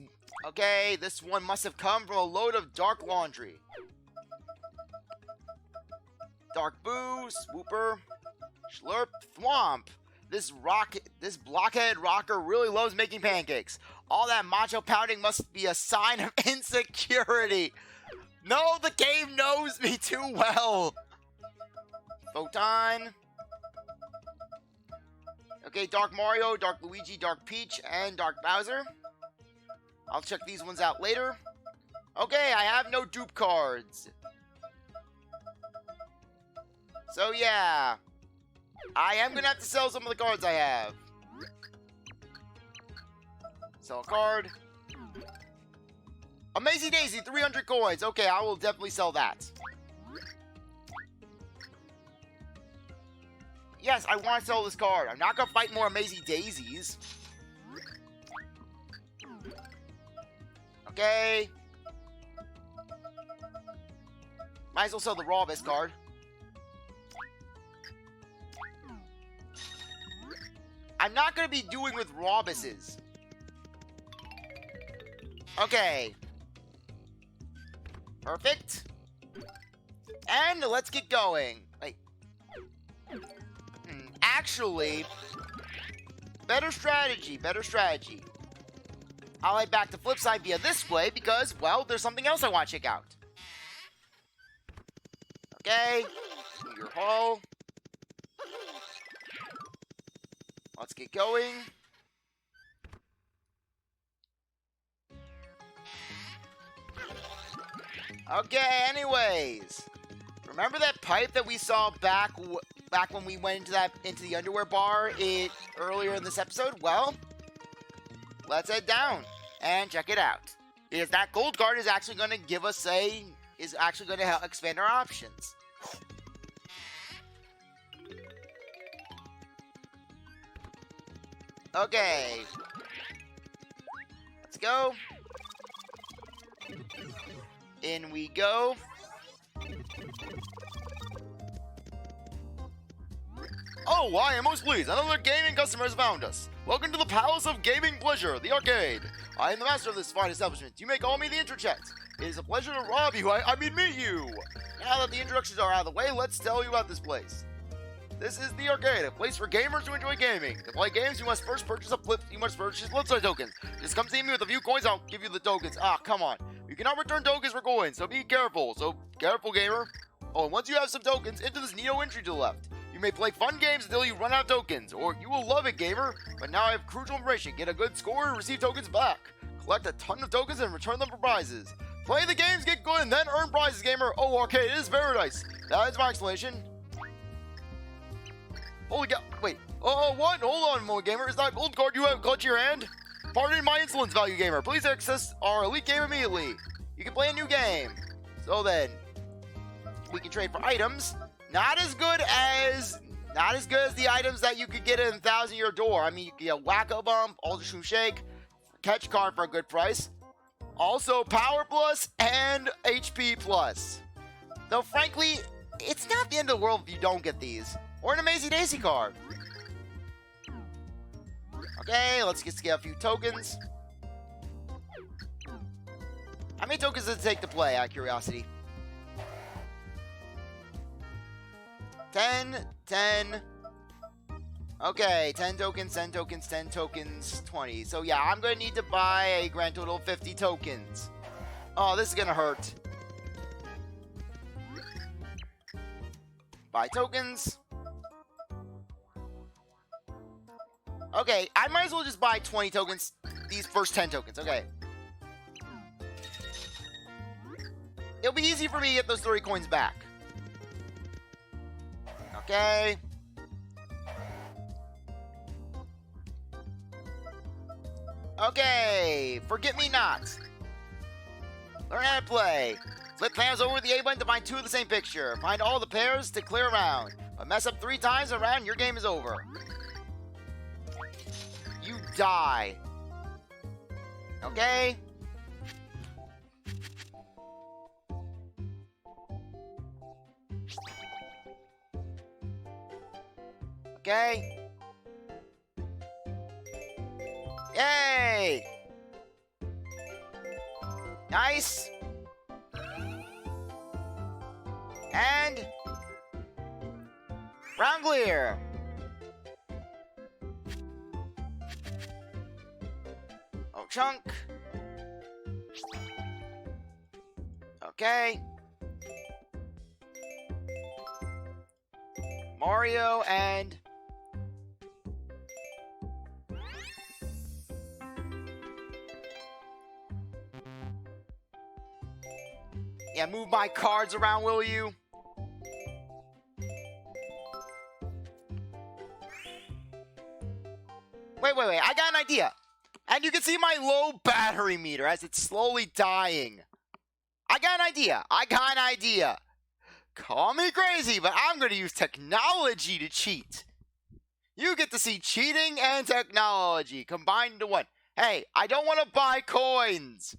one must have come from a load of dark laundry. Dark boo, swooper, slurp, thwomp. This blockhead rocker really loves making pancakes. All that macho pounding must be a sign of insecurity. No, the game knows me too well. Photon. Okay, Dark Mario, Dark Luigi, Dark Peach, and Dark Bowser. I'll check these ones out later. Okay, I have no dupe cards. So yeah, I am gonna have to sell some of the cards I have. Sell a card. Amazing Daisy, 300 coins. Okay, I will definitely sell that. Yes, I want to sell this card. I'm not gonna fight more Amazing Daisies. Okay. Might as well sell the Rawbus card. I'm not going to be doing with Rawbuses. Okay. Perfect. And let's get going. Wait. Actually, better strategy. I'll head back to Flipside via this way because, well, there's something else I want to check out. Okay. Your hole. Let's get going. Okay, anyways. Remember that pipe that we saw back when we went into the underwear bar earlier in this episode? Well, let's head down and check it out. Because that gold card is actually going to give us help expand our options. Okay. Let's go. In we go. Oh, I am most pleased. Another gaming customer has found us. Welcome to the Palace of Gaming Pleasure, the arcade. I am the master of this fine establishment. You may call me the intro chat. It is a pleasure to rob you. I mean meet you. Now that the introductions are out of the way, let's tell you about this place. This is the arcade, a place for gamers who enjoy gaming. To play games, you must first purchase Flipside tokens. Just come see me with a few coins, I'll give you the tokens. Ah, come on. You cannot return tokens for coins, so be careful. So, careful, gamer. Oh, and once you have some tokens, enter this Neo entry to the left. You may play fun games until you run out of tokens, or you will love it, gamer. But now I have crucial information. Get a good score and receive tokens back. Collect a ton of tokens and return them for prizes. Play the games, get good, and then earn prizes, gamer. Oh, arcade, it is paradise. That is my explanation. Holy cow, wait. Oh, what? Hold on a moment, gamer. Is that gold card you have clutch in your hand? Pardon my insolence, value gamer. Please access our elite game immediately. You can play a new game. So then, we can trade for items. Not as good as the items that you could get in 1,000 Year Door. I mean, you can get Wacko Bump, Ultra Shroom Shake, Catch Card for a good price. Also, Power Plus and HP Plus. Though, frankly, it's not the end of the world if you don't get these. Or an Amazing Daisy card. Okay, let's get a few tokens. How many tokens does it take to play, out of curiosity? 10, 10. Okay, 10 tokens, 10 tokens, 10 tokens, 20. So yeah, I'm going to need to buy a grand total of 50 tokens. Oh, this is going to hurt. Buy tokens. Okay, I might as well just buy 20 tokens, these first 10 tokens, okay. It'll be easy for me to get those 30 coins back. Okay. Okay, Forget Me Not. Learn how to play. Flip pairs over the A button to find two of the same picture. Find all the pairs to clear a round. But mess up 3 times around, your game is over. You die. Okay. Okay. Yay! Nice. And round clear. Oh, chunk. Okay. Mario and yeah, move my cards around, will you? Wait. I got an idea. And you can see my low battery meter as it's slowly dying. I got an idea. Call me crazy, but I'm going to use technology to cheat. You get to see cheating and technology combined into one. Hey, I don't want to buy coins.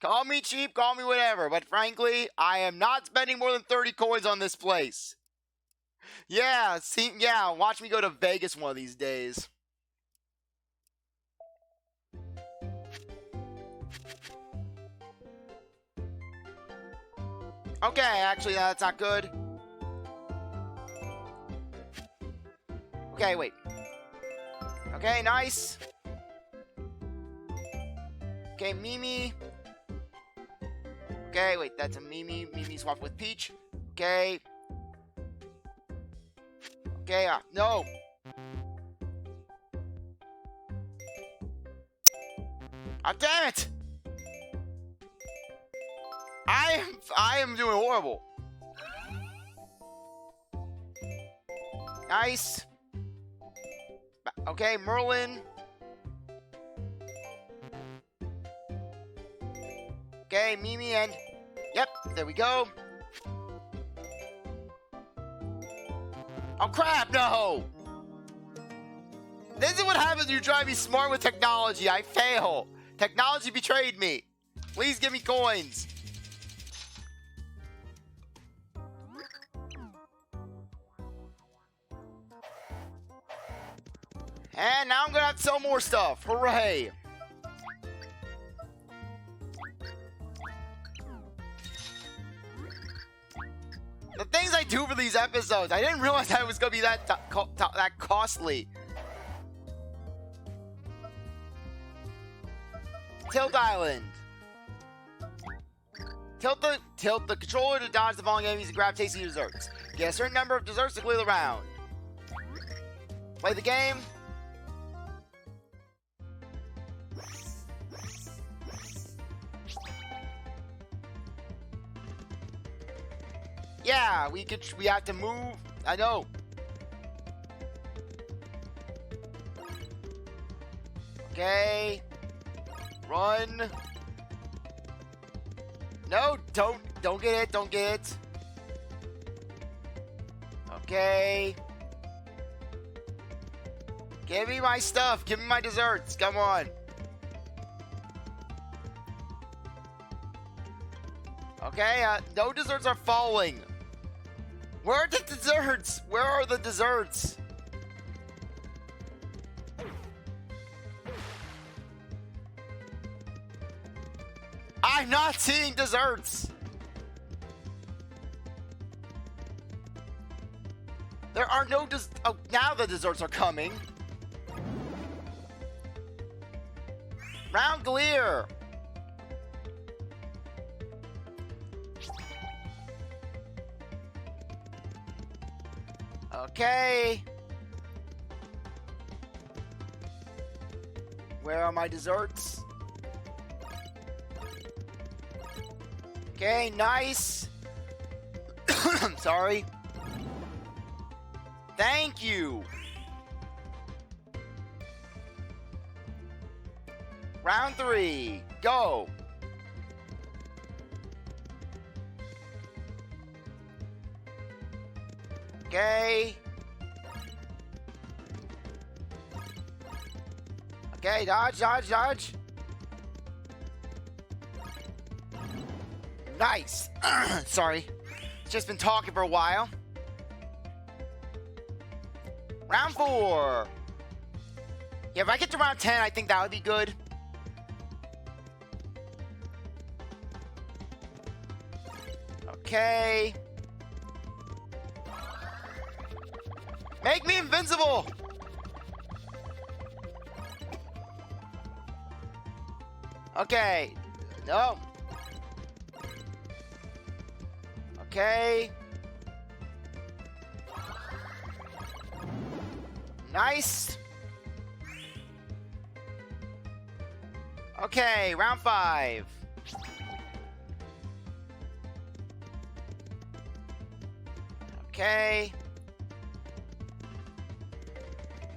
Call me cheap, call me whatever, but frankly, I am not spending more than 30 coins on this place. Yeah, watch me go to Vegas one of these days. Okay, actually, that's not good. Okay, wait. Okay, nice. Okay, Mimi. Okay, wait, that's a Mimi. Mimi swapped with Peach. Okay. Okay, no. Oh, damn it! I am doing horrible. Nice. Okay, Merlin. Okay, Mimi and... Yep, there we go. Oh, crap, no! This is what happens when you try to be smart with technology. I fail. Technology betrayed me. Please give me coins. And now I'm gonna have to sell more stuff. Hooray! The things I do for these episodes, I didn't realize that it was gonna be that costly. Tilt Island. Tilt the controller to dodge the falling enemies and grab tasty desserts. Get a certain number of desserts to clear the round. Play the game. Yeah, we have to move. I know. Okay. Run. No, don't get it. Okay. Give me my stuff. Give me my desserts. Come on. Okay, no desserts are falling. Where are the desserts? Where are the desserts? I'm not seeing desserts. There are no oh, now the desserts are coming. Round clear. Okay. Where are my desserts? Okay, nice. Sorry. Thank you. Round 3. Go. Okay. Okay, dodge. Nice. Sorry. Just been talking for a while. Round 4. Yeah, if I get to round 10, I think that would be good. Okay. Make me invincible! Okay. No. Okay. Nice. Okay, round 5. Okay.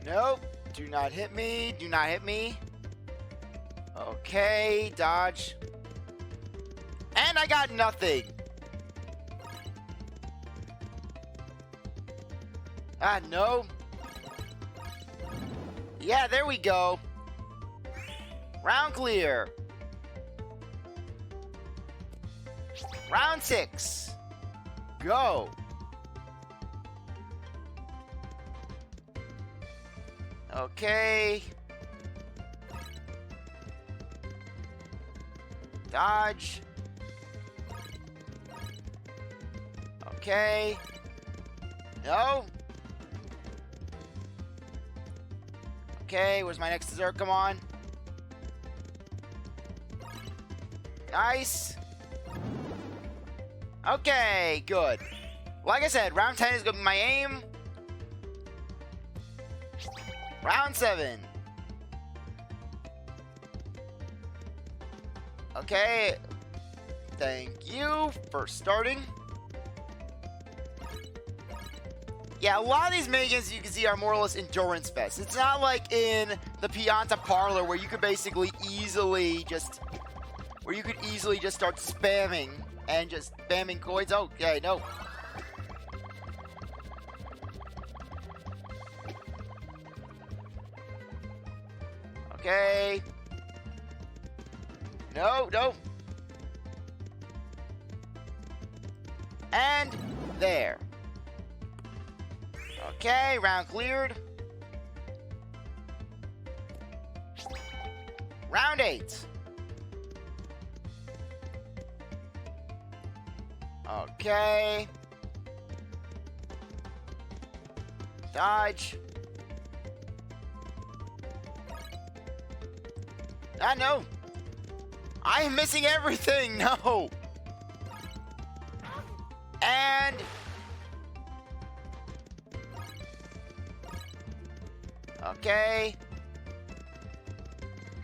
Nope. Do not hit me. Do not hit me. Okay, dodge. And I got nothing. Ah, no. Yeah, there we go. Round clear. Round 6. Go. Okay. Dodge. Okay. No. Okay, where's my next dessert? Come on. Nice. Okay, good. Like I said, round 10 is going to be my aim. Round 7. Okay. Thank you for starting. Yeah, a lot of these minigames you can see are more or less endurance fest. It's not like in the Pianta Parlor where you could basically easily just start spamming and just spamming coins. Okay, no. Okay. No, no. And there. Okay, round cleared. Round 8. Okay. Dodge. Ah, no. I am missing everything. No. And okay.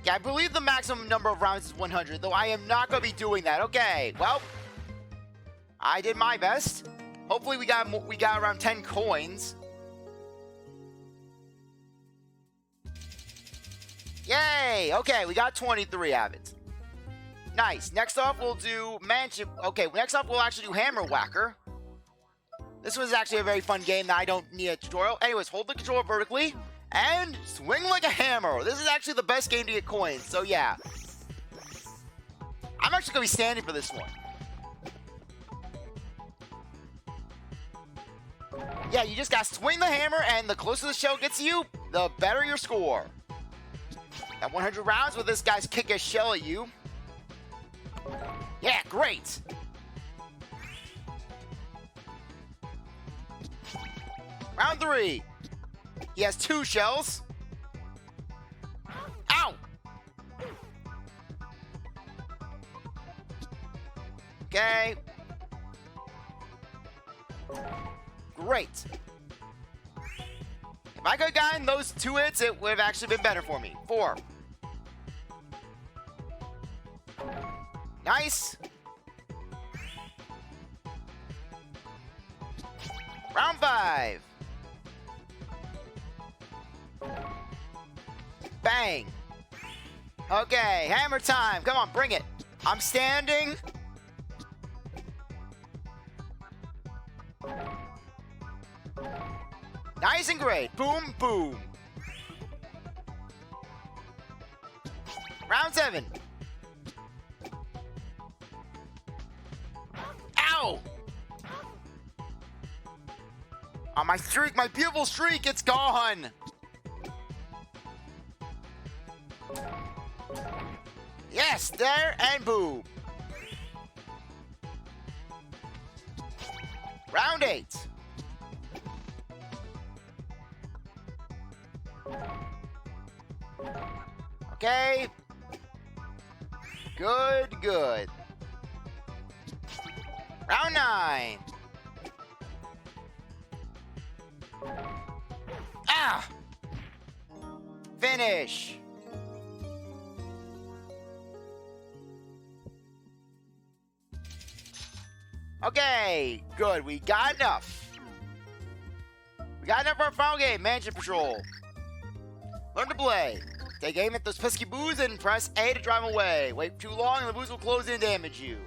Yeah, I believe the maximum number of rounds is 100, though I am not going to be doing that. Okay, well, I did my best. Hopefully we got around 10 coins. Yay! Okay, we got 23 of it. Nice. Next off, we'll do Mansion. Okay, next up, we'll actually do Hammer Whacker. This was actually a very fun game that I don't need a tutorial. Anyways, hold the controller vertically and swing like a hammer. This is actually the best game to get coins, so yeah. I'm actually going to be standing for this one. Yeah, you just got to swing the hammer, and the closer the shell gets to you, the better your score. At 100 rounds with this guy's kick-ass shell at you. Yeah, great. Round 3. He has 2 shells. Ow! Okay. Great. If I could have gotten those 2 hits, it would have actually been better for me. 4. Nice. Round 5. Bang. Okay, hammer time. Come on, bring it. I'm standing. Nice and great. Boom, boom. Round 7. On my streak, my beautiful streak, it's gone. Yes, there and boom. Round 8. Okay. Good, good. Round 9. Ah! Finish. Okay, good. We got enough. We got enough for our final game, Mansion Patrol. Learn to play. Take aim at those pesky boos and press A to drive them away. Wait too long and the boos will close in and damage you.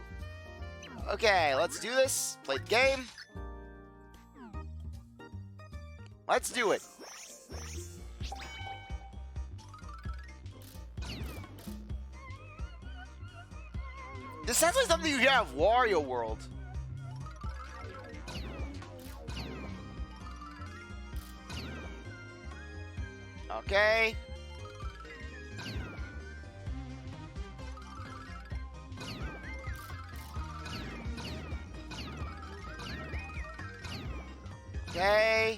Okay, let's do this. Play the game. Let's do it. This sounds like something you hear out of Wario World. Okay. Okay.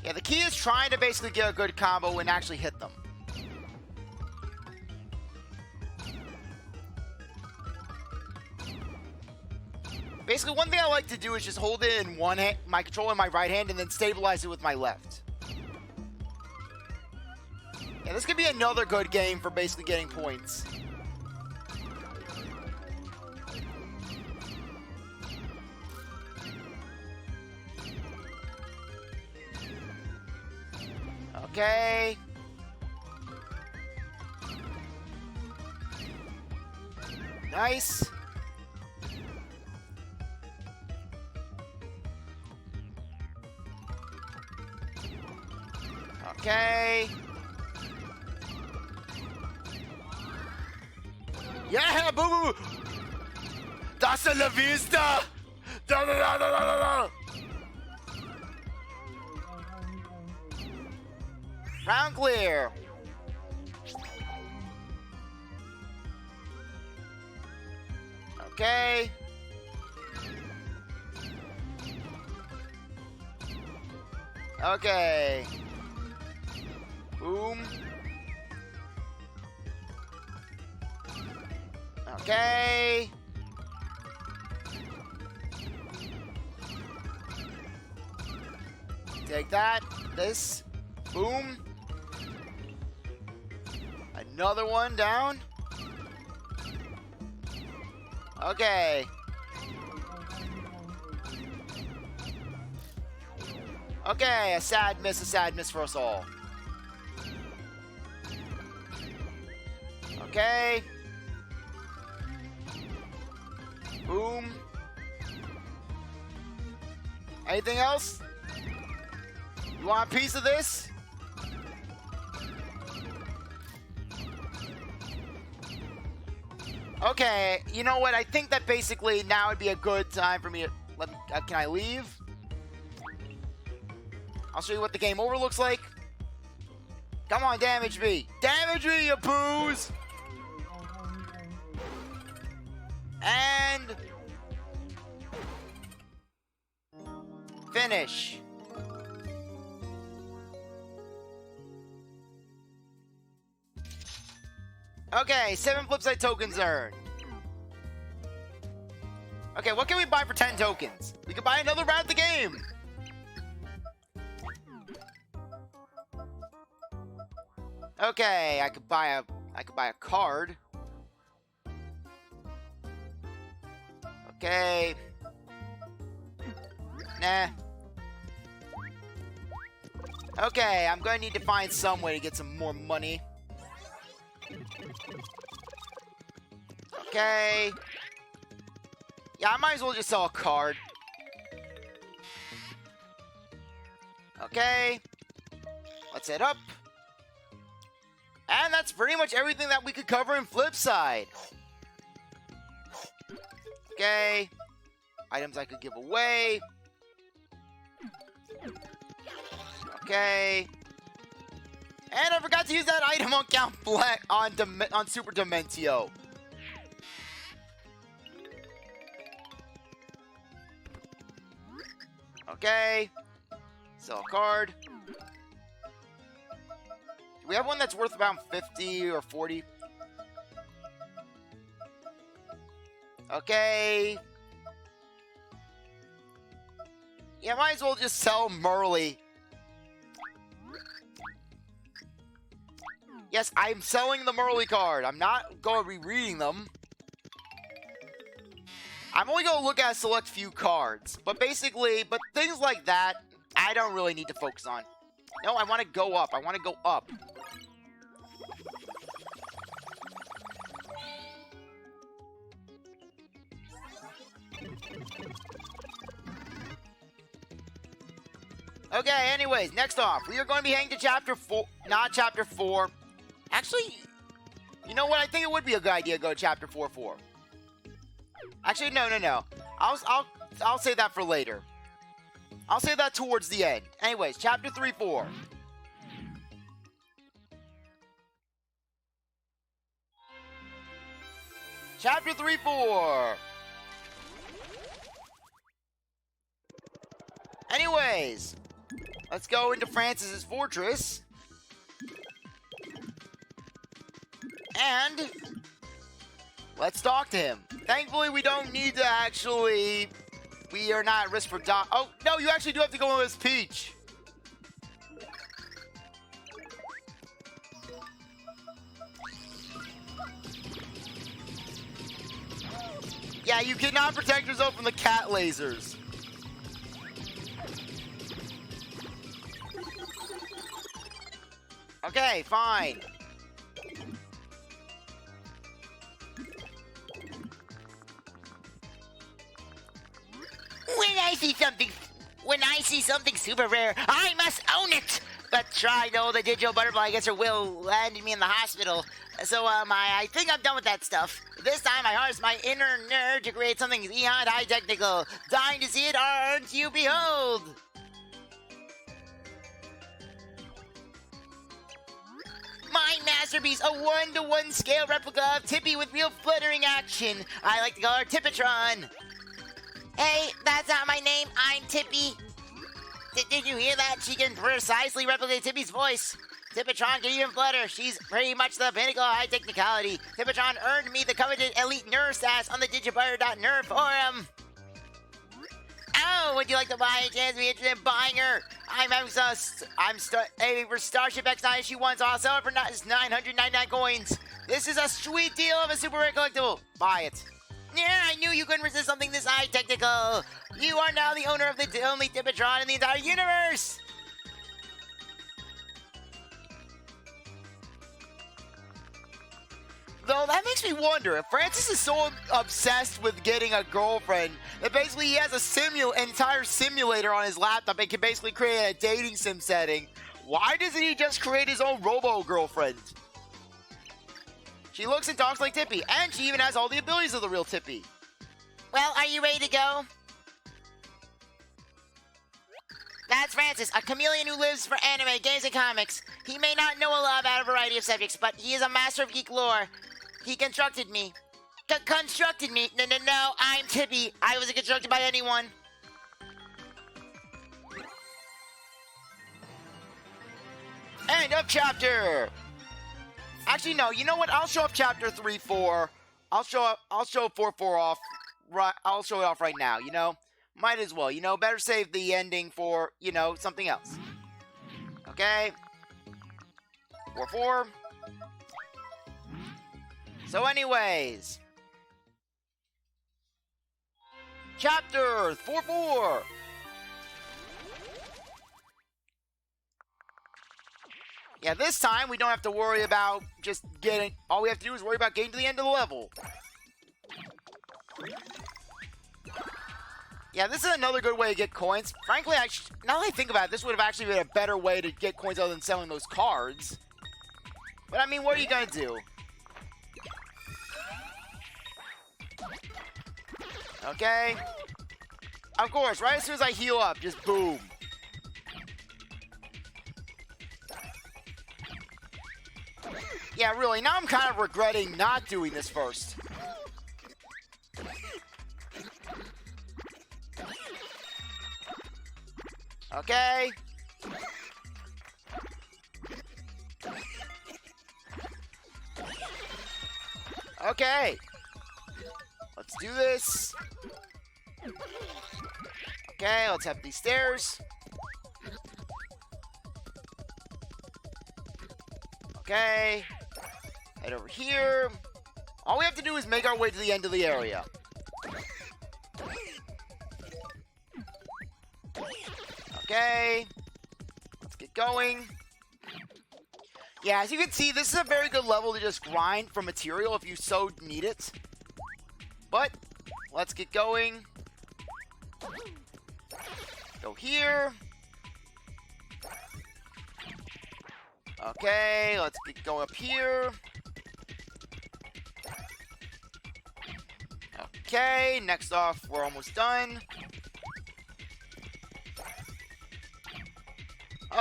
Yeah, the key is trying to basically get a good combo and actually hit them. Basically, one thing I like to do is just hold it in one hand, my controller in my right hand, and then stabilize it with my left. Yeah, this could be another good game for basically getting points. Okay. Nice. Okay. Yeah, boo boo. That's a la vista. Da, da, da, da, da, da. Round clear. Okay. Okay. Boom. Okay. Take that. This. Boom. Another one down. Okay. Okay, a sad miss for us all. Okay. Boom. Anything else? You want a piece of this? Okay, you know what? I think that basically now would be a good time for me to... can I leave? I'll show you what the game over looks like. Come on, damage me. Damage me, you boos! And... finish. Okay, 7 Flipside tokens earned. Okay, what can we buy for 10 tokens? We can buy another round of the game. Okay, I could buy a card. Okay. Nah. Okay, I'm gonna need to find some way to get some more money. Okay. Yeah, I might as well just sell a card. Okay. Let's head up. And that's pretty much everything that we could cover in Flipside. Okay. Items I could give away. Okay. And I forgot to use that item on Count Black on Super Dementio. Okay. Sell a card. Do we have one that's worth about 50 or 40? Okay. Yeah, might as well just sell Merly. Yes, I'm selling the Merly card. I'm not going to be reading them. I'm only going to look at a select few cards. But basically, things like that, I don't really need to focus on. No, I want to go up. I want to go up. Okay, anyways, next off, we are going to be heading to Chapter 4, not Chapter 4. Actually, you know what? I think it would be a good idea to go to Chapter 4-4. Actually, no. I'll say that for later. I'll say that towards the end. Anyways, Chapter 3-4. Chapter 3-4. Anyways, let's go into Francis's fortress. And let's talk to him. Thankfully, we don't need to actually... We are not at risk for die. Oh, no, you actually do have to go in with Peach. Yeah, you cannot protect yourself from the cat lasers. Okay, fine. When I see something super rare, I must own it. But try no, the digital butterfly against her will landed me in the hospital. So I think I'm done with that stuff. This time I harnessed my inner nerve to create something beyond high technical. Dying to see it, aren't you? Behold. My masterpiece, a 1-to-1 scale replica of Tippi with real fluttering action. I like to call her Tiptron. Hey, that's not my name. I'm Tippi. Did you hear that? She can precisely replicate Tippi's voice. Tiptron can even flutter. She's pretty much the pinnacle of high technicality. Tiptron earned me the coveted elite nerd status on the digibutter.nerd forum. Oh, would you like to buy a chance to be interested in buying her? aiming for Starship X9 issue 1, so I'll sell it for 999 coins. This is a sweet deal of a super rare collectible. Buy it. Yeah, I knew you couldn't resist something this high technical. You are now the owner of the only Tiptron in the entire universe. Though that makes me wonder if Francis is so obsessed with getting a girlfriend that basically he has an entire simulator on his laptop and can basically create a dating sim setting. Why doesn't he just create his own robo-girlfriend? She looks and talks like Tippi, and she even has all the abilities of the real Tippi. Well, are you ready to go? That's Francis, a chameleon who lives for anime, games, and comics. He may not know a lot about a variety of subjects, but he is a master of geek lore. He constructed me. Constructed me? No, I'm Tippi. I wasn't constructed by anyone. End of chapter. Actually, no. You know what? I'll show up chapter 3-4. I'll show 4-4 off. Right. I'll show it off right now. You know, might as well. You know, better save the ending for something else. Okay. 4-4. So, anyways, chapter 4-4. Yeah, this time we don't have to worry about just getting. All we have to do is worry about getting to the end of the level. Yeah, this is another good way to get coins. Frankly, now that I think about it, this would have actually been a better way to get coins other than selling those cards. But I mean, what are you gonna do? Okay. Of course, right as soon as I heal up, just boom. Yeah, really, now I'm kind of regretting not doing this first. Okay. Okay. Let's do this. Okay, let's have these stairs. Okay. Head over here. All we have to do is make our way to the end of the area. Okay. Let's get going. Yeah, as you can see, this is a very good level to just grind for material if you so need it. But, let's get going. Go here. Okay, let's get going up here. Okay, next off, we're almost done.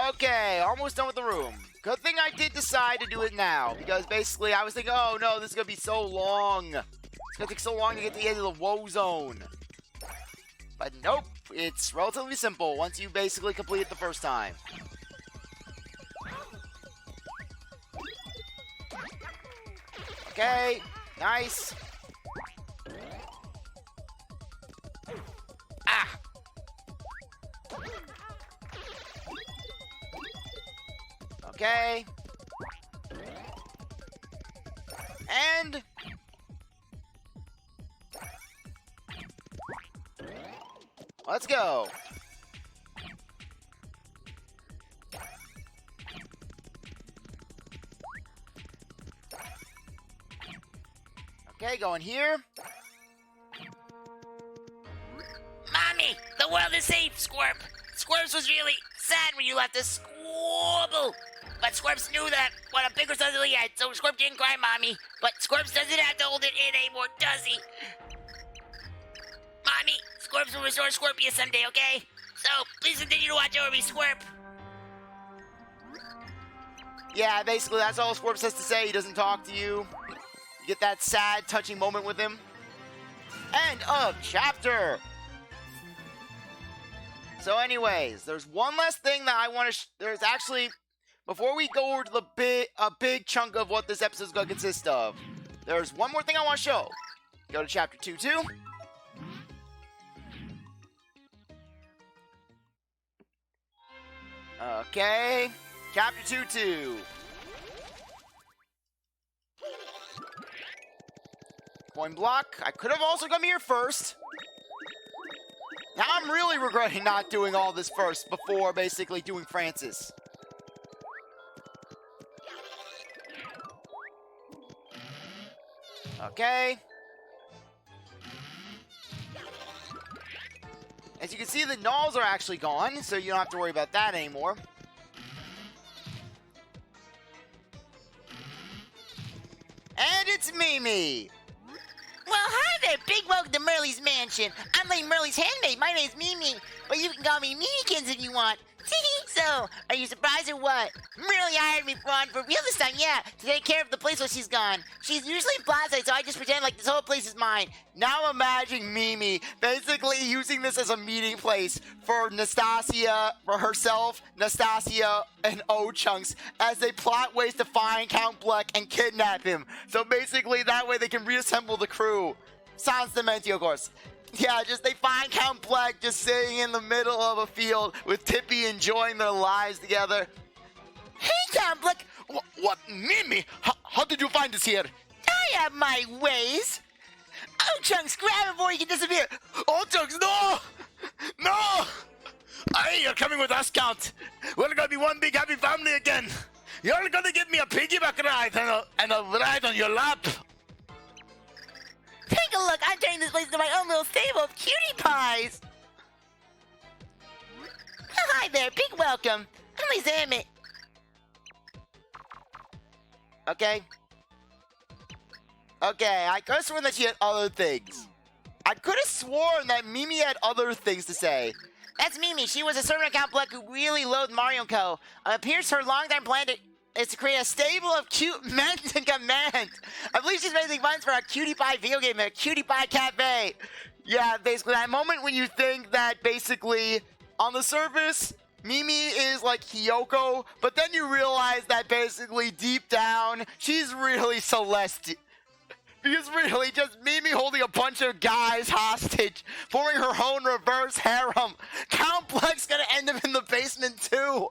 Okay, almost done with the room. Good thing I did decide to do it now, because basically I was thinking, oh no, this is going to be so long. It's going to take so long to get to the end of the woe zone. But nope, it's relatively simple once you basically complete it the first time. Okay, nice. Ah! Okay. And... let's go. Okay, going here. Mommy, the world is safe, Squirp. Squirps was really sad when you left us. Squabble. But Squirps knew that what a bigger son he had, so Squirp didn't cry, Mommy. But Squirps doesn't have to hold it in anymore, does he? Mommy, Squirps will restore Scorpia someday, okay? So, please continue to watch over me, Squirp. Yeah, basically that's all Squirps has to say. He doesn't talk to you. You get that sad, touching moment with him. End of chapter. So anyways, there's one last thing that I want to... there's actually... before we go over to the big chunk of what this episode is going to consist of, there's one more thing I want to show. Go to chapter 2-2. Okay. Chapter 2-2. Coin block. I could have also come here first. Now I'm really regretting not doing all this first before basically doing Francis. Okay. As you can see, the knolls are actually gone, so you don't have to worry about that anymore. And it's Mimi! Well, hi there, big welcome to Merly's mansion. I'm like Merly's handmaid. My name's Mimi, but you can call me Mimikins if you want. So, are you surprised or what? Merly hired me for real this time, yeah, to take care of the place while she's gone. She's usually in Plaza, so I just pretend like this whole place is mine. Now I'm imagining Mimi basically using this as a meeting place for Nastasia, for herself, Nastasia, and O-Chunks as they plot ways to find Count Bleck and kidnap him. So basically that way they can reassemble the crew. Sans Dementi, of course. Yeah, just they find Count Bleck just sitting in the middle of a field with Tippi enjoying their lives together. Hey, Count Bleck! What, Mimi? How did you find us here? I have my ways! Oh, Chunks, grab him before he can disappear! Oh, Chunks, no! No! Hey, you're coming with us, Count. We're gonna be one big happy family again. You're gonna give me a piggyback ride and a ride on your lap. Take a look, I'm turning this place into my own little stable of cutie pies! Hi there, big welcome. I'm Lisa Emmett. Okay. Okay, I could have sworn that she had other things. I could have sworn that Mimi had other things to say. That's Mimi. She was a servant of Count Bleck who really loathed Mario & Co. Appears her long-time plan to... is to create a stable of cute men to command. I believe she's raising funds for a cutie pie video game, a cutie pie cafe. Yeah, basically that moment when you think that basically on the surface, Mimi is like Hiyoko, but then you realize that basically deep down, she's really Celeste. Because really, just Mimi holding a bunch of guys hostage, forming her own reverse harem. Count Black's gonna end up in the basement too.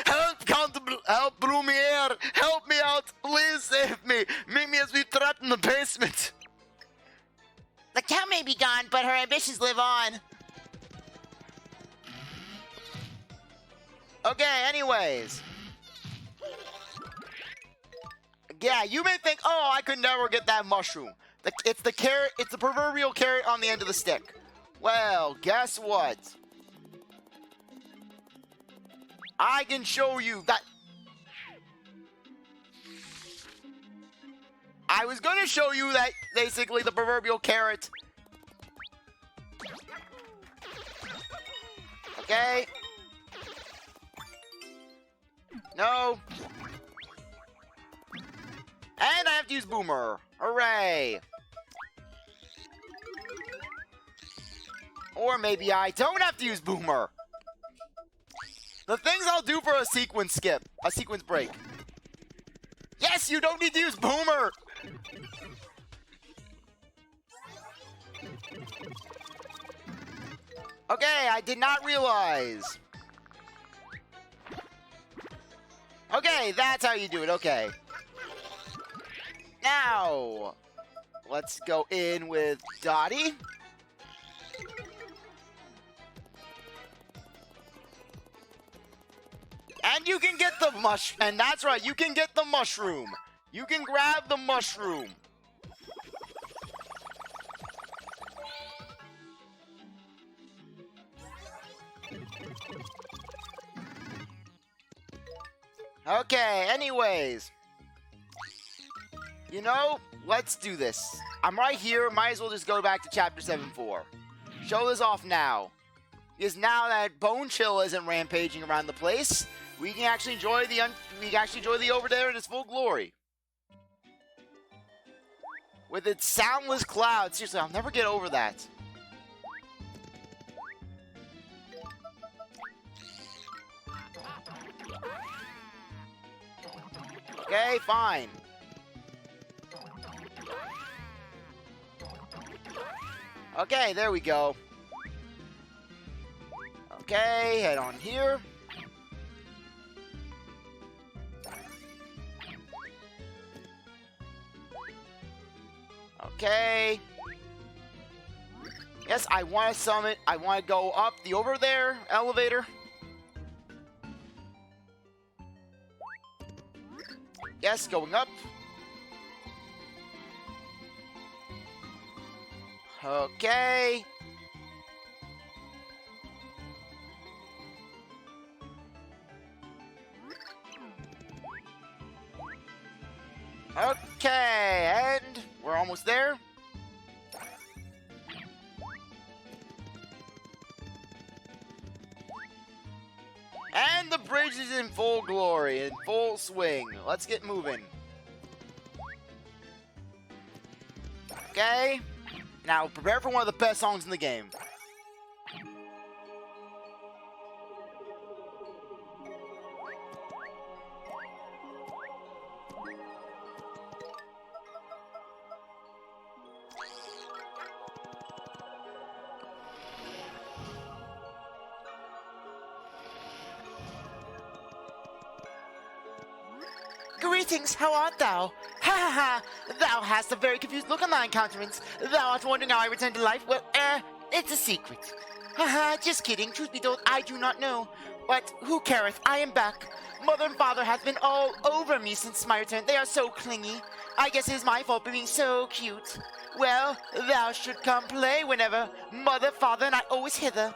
Help Blumiere, help me out, please save me. Mimi has been trapped in the basement. The Count may be gone, but her ambitions live on. Okay, anyways. Yeah, you may think, oh, I could never get that mushroom. It's the carrot, it's the proverbial carrot on the end of the stick. Well, guess what? I can show you that. I was gonna show you that basically the proverbial carrot. Okay. No. And I have to use Boomer. Hooray. Or maybe I don't have to use Boomer. The things I'll do for a sequence skip. A sequence break. Yes, you don't need to use Boomer. Okay, I did not realize. Okay, that's how you do it. Okay. Now, let's go in with Dottie. And you can get the and that's right, you can get the mushroom. You can grab the mushroom. Okay, anyways. You know, let's do this. I'm right here, might as well just go back to chapter 7-4. Show this off now. Because now that Bone Chill isn't rampaging around the place, we can actually enjoy the over there in its full glory. With its soundless clouds. Seriously, I'll never get over that. Okay, fine. Okay, there we go. Okay, head on here. Okay. Yes, I want to summon. I want to go up the over there elevator. Yes, going up. Okay. Okay, and we're almost there. And the bridge is in full glory, in full swing. Let's get moving. Okay. Now, prepare for one of the best songs in the game. Greetings, how art thou? Ha ha ha! Thou hast a very confused look on thine countenance. Thou art wondering how I returned to life? Well, it's a secret. Ha ha, just kidding. Truth be told, I do not know. But who careth? I am back. Mother and father have been all over me since my return. They are so clingy. I guess it is my fault for being so cute. Well, thou should come play whenever. Mother, father, and I always hither.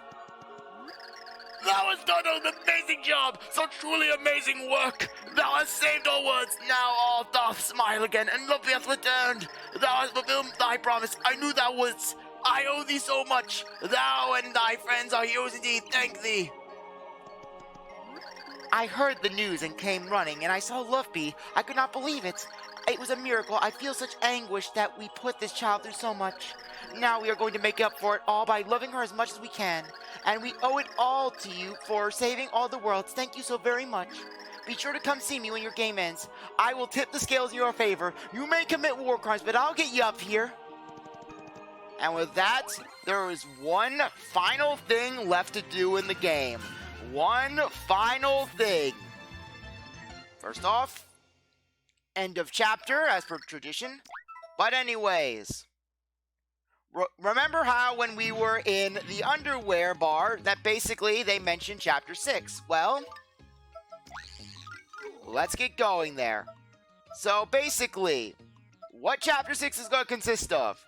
Thou hast done an amazing job! Such truly amazing work! Thou hast saved our words! Now all doth smile again, and love hath returned! Thou hast fulfilled thy promise! I knew thou wouldst! I owe thee so much! Thou and thy friends are heroes indeed! Thank thee! I heard the news and came running, and I saw Luffy. I could not believe it. It was a miracle. I feel such anguish that we put this child through so much. Now we are going to make up for it all by loving her as much as we can. And we owe it all to you for saving all the worlds. Thank you so very much. Be sure to come see me when your game ends. I will tip the scales in your favor. You may commit war crimes, but I'll get you up here. And with that, there is one final thing left to do in the game. One final thing. First off, end of chapter, as per tradition. But anyways, remember how when we were in the underwear bar, that basically they mentioned chapter 6? Well, let's get going there. So basically, what chapter 6 is going to consist of?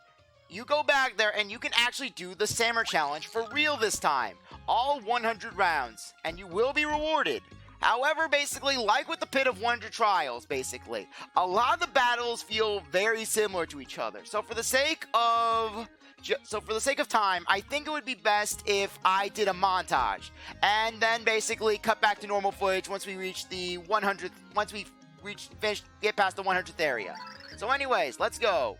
You go back there and you can actually do the Samurai Challenge for real this time. All 100 rounds. And you will be rewarded. However, basically, like with the Pit of 100 Trials, basically, a lot of the battles feel very similar to each other. So for the sake of time, I think it would be best if I did a montage. And then basically cut back to normal footage once we reach the 100th, get past the 100th area. So anyways, let's go.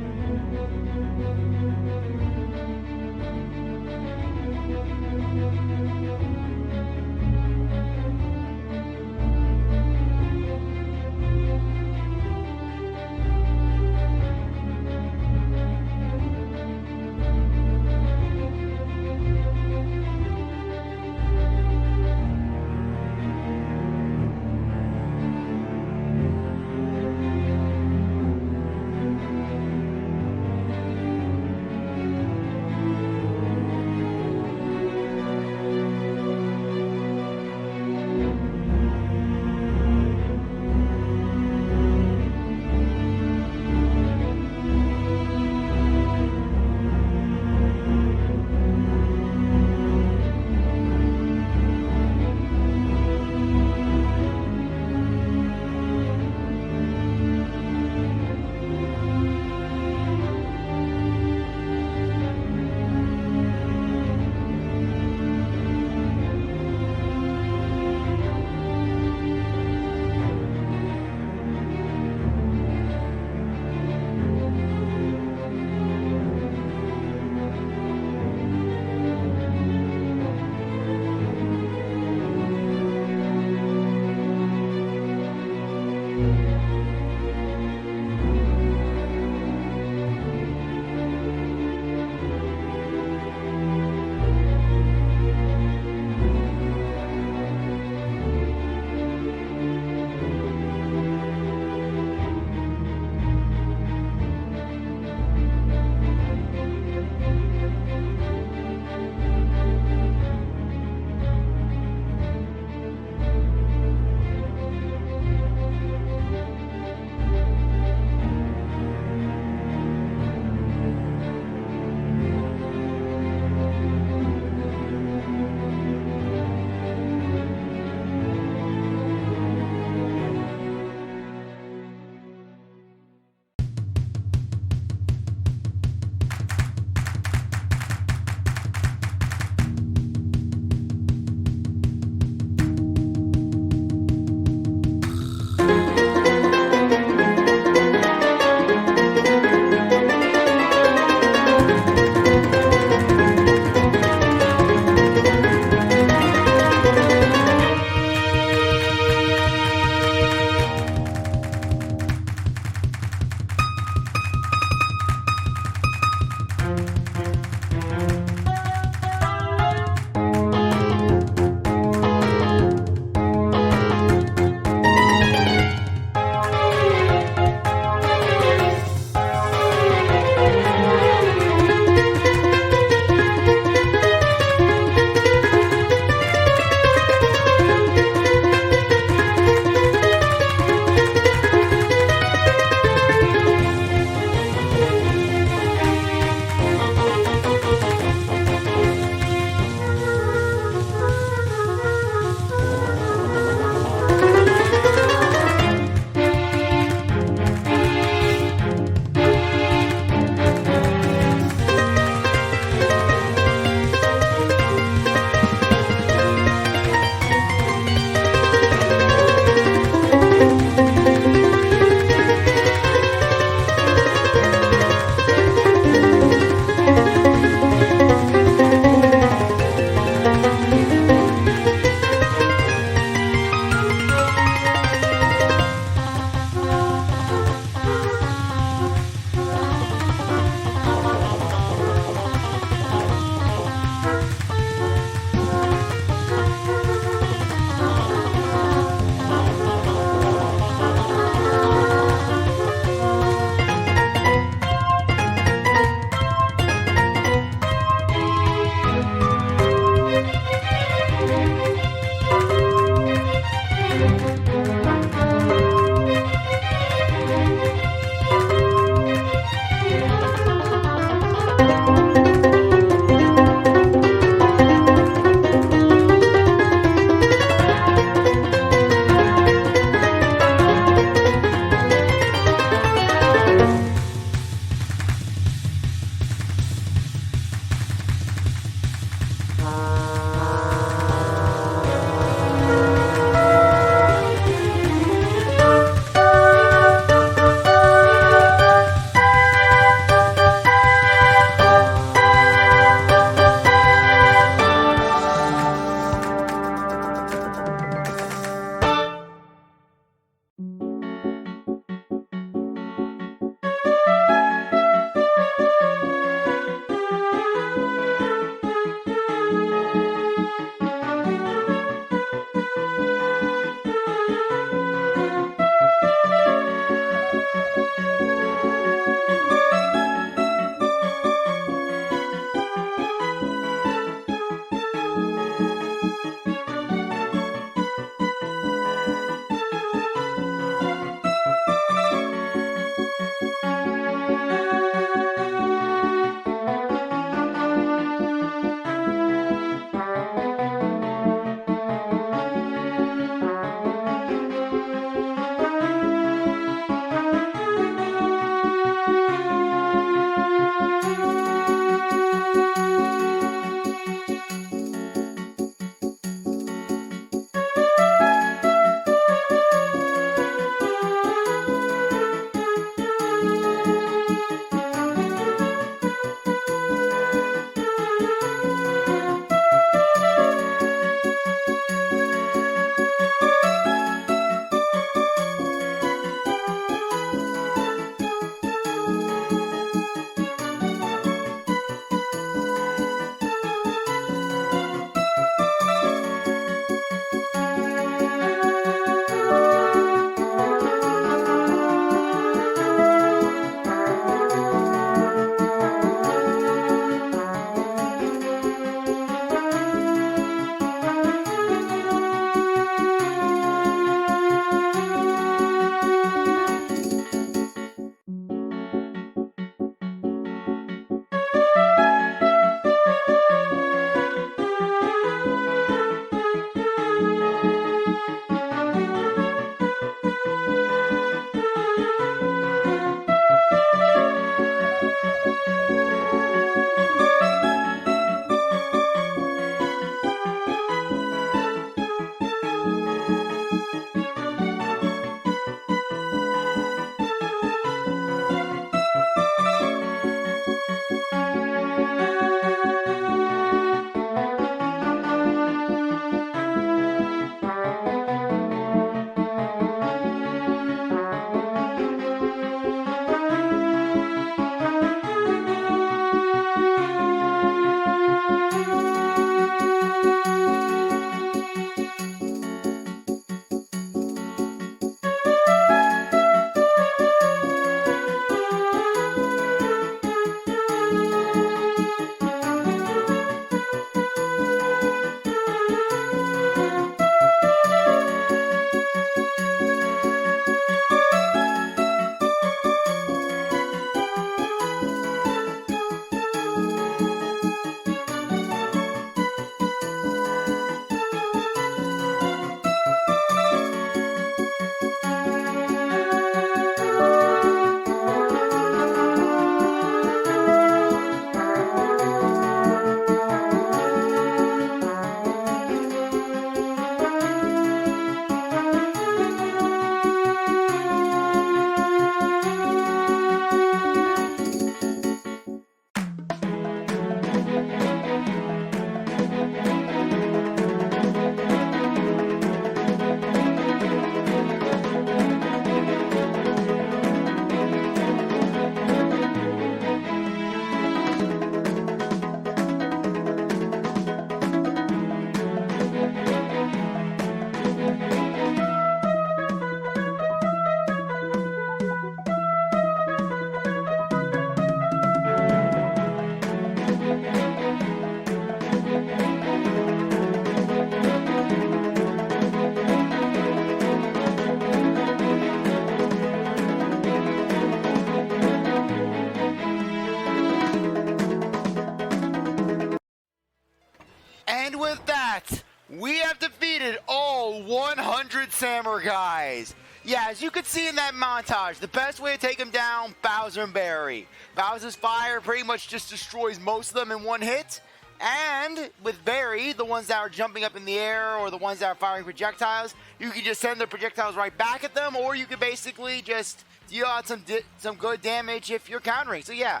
that, we have defeated all 100 samurais. Yeah, as you can see in that montage, the best way to take them down, Bowser and Barry. Bowser's fire pretty much just destroys most of them in one hit. And with Barry, the ones that are jumping up in the air or the ones that are firing projectiles, you can just send the projectiles right back at them, or you can basically just deal out some good damage if you're countering. So yeah.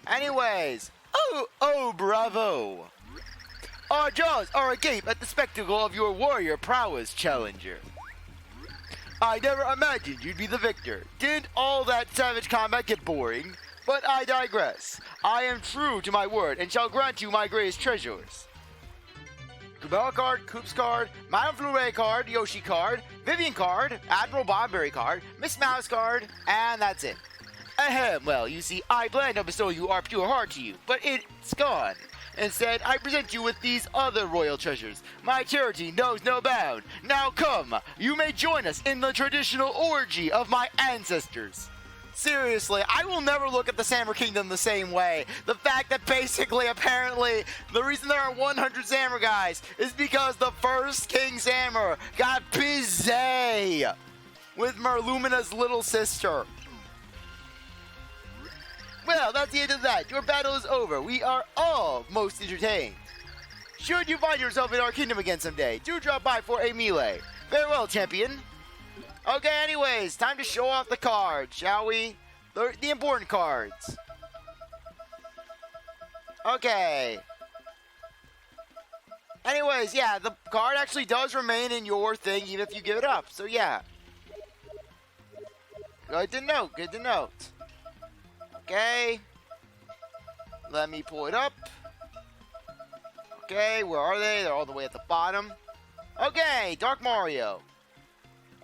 Anyways, oh, bravo. Our jaws are agape at the spectacle of your warrior prowess, challenger. I never imagined you'd be the victor. Didn't all that savage combat get boring? But I digress. I am true to my word and shall grant you my greatest treasures. Kubera card, Koops card, Madame Fleury card, Yoshi card, Vivian card, Admiral Bobberry card, Miss Mouse card, and that's it. Ahem, well, you see, I planned to bestow you our pure heart to you, but it's gone. Instead, I present you with these other royal treasures. My charity knows no bound. Now come, you may join us in the traditional orgy of my ancestors. Seriously, I will never look at the Samurai Kingdom the same way. The fact that basically, apparently, the reason there are 100 samurais is because the first King Samur got busy with Merlumina's little sister. Well, that's the end of that. Your battle is over. We are all most entertained. Should you find yourself in our kingdom again someday, do drop by for a melee. Farewell, champion. Okay, anyways, time to show off the cards, shall we? The important cards. Okay. Anyways, yeah, the card actually does remain in your thing even if you give it up. So, yeah. Good to note, good to note. Okay. Let me pull it up. Okay, where are they? They're all the way at the bottom. Okay, Dark Mario.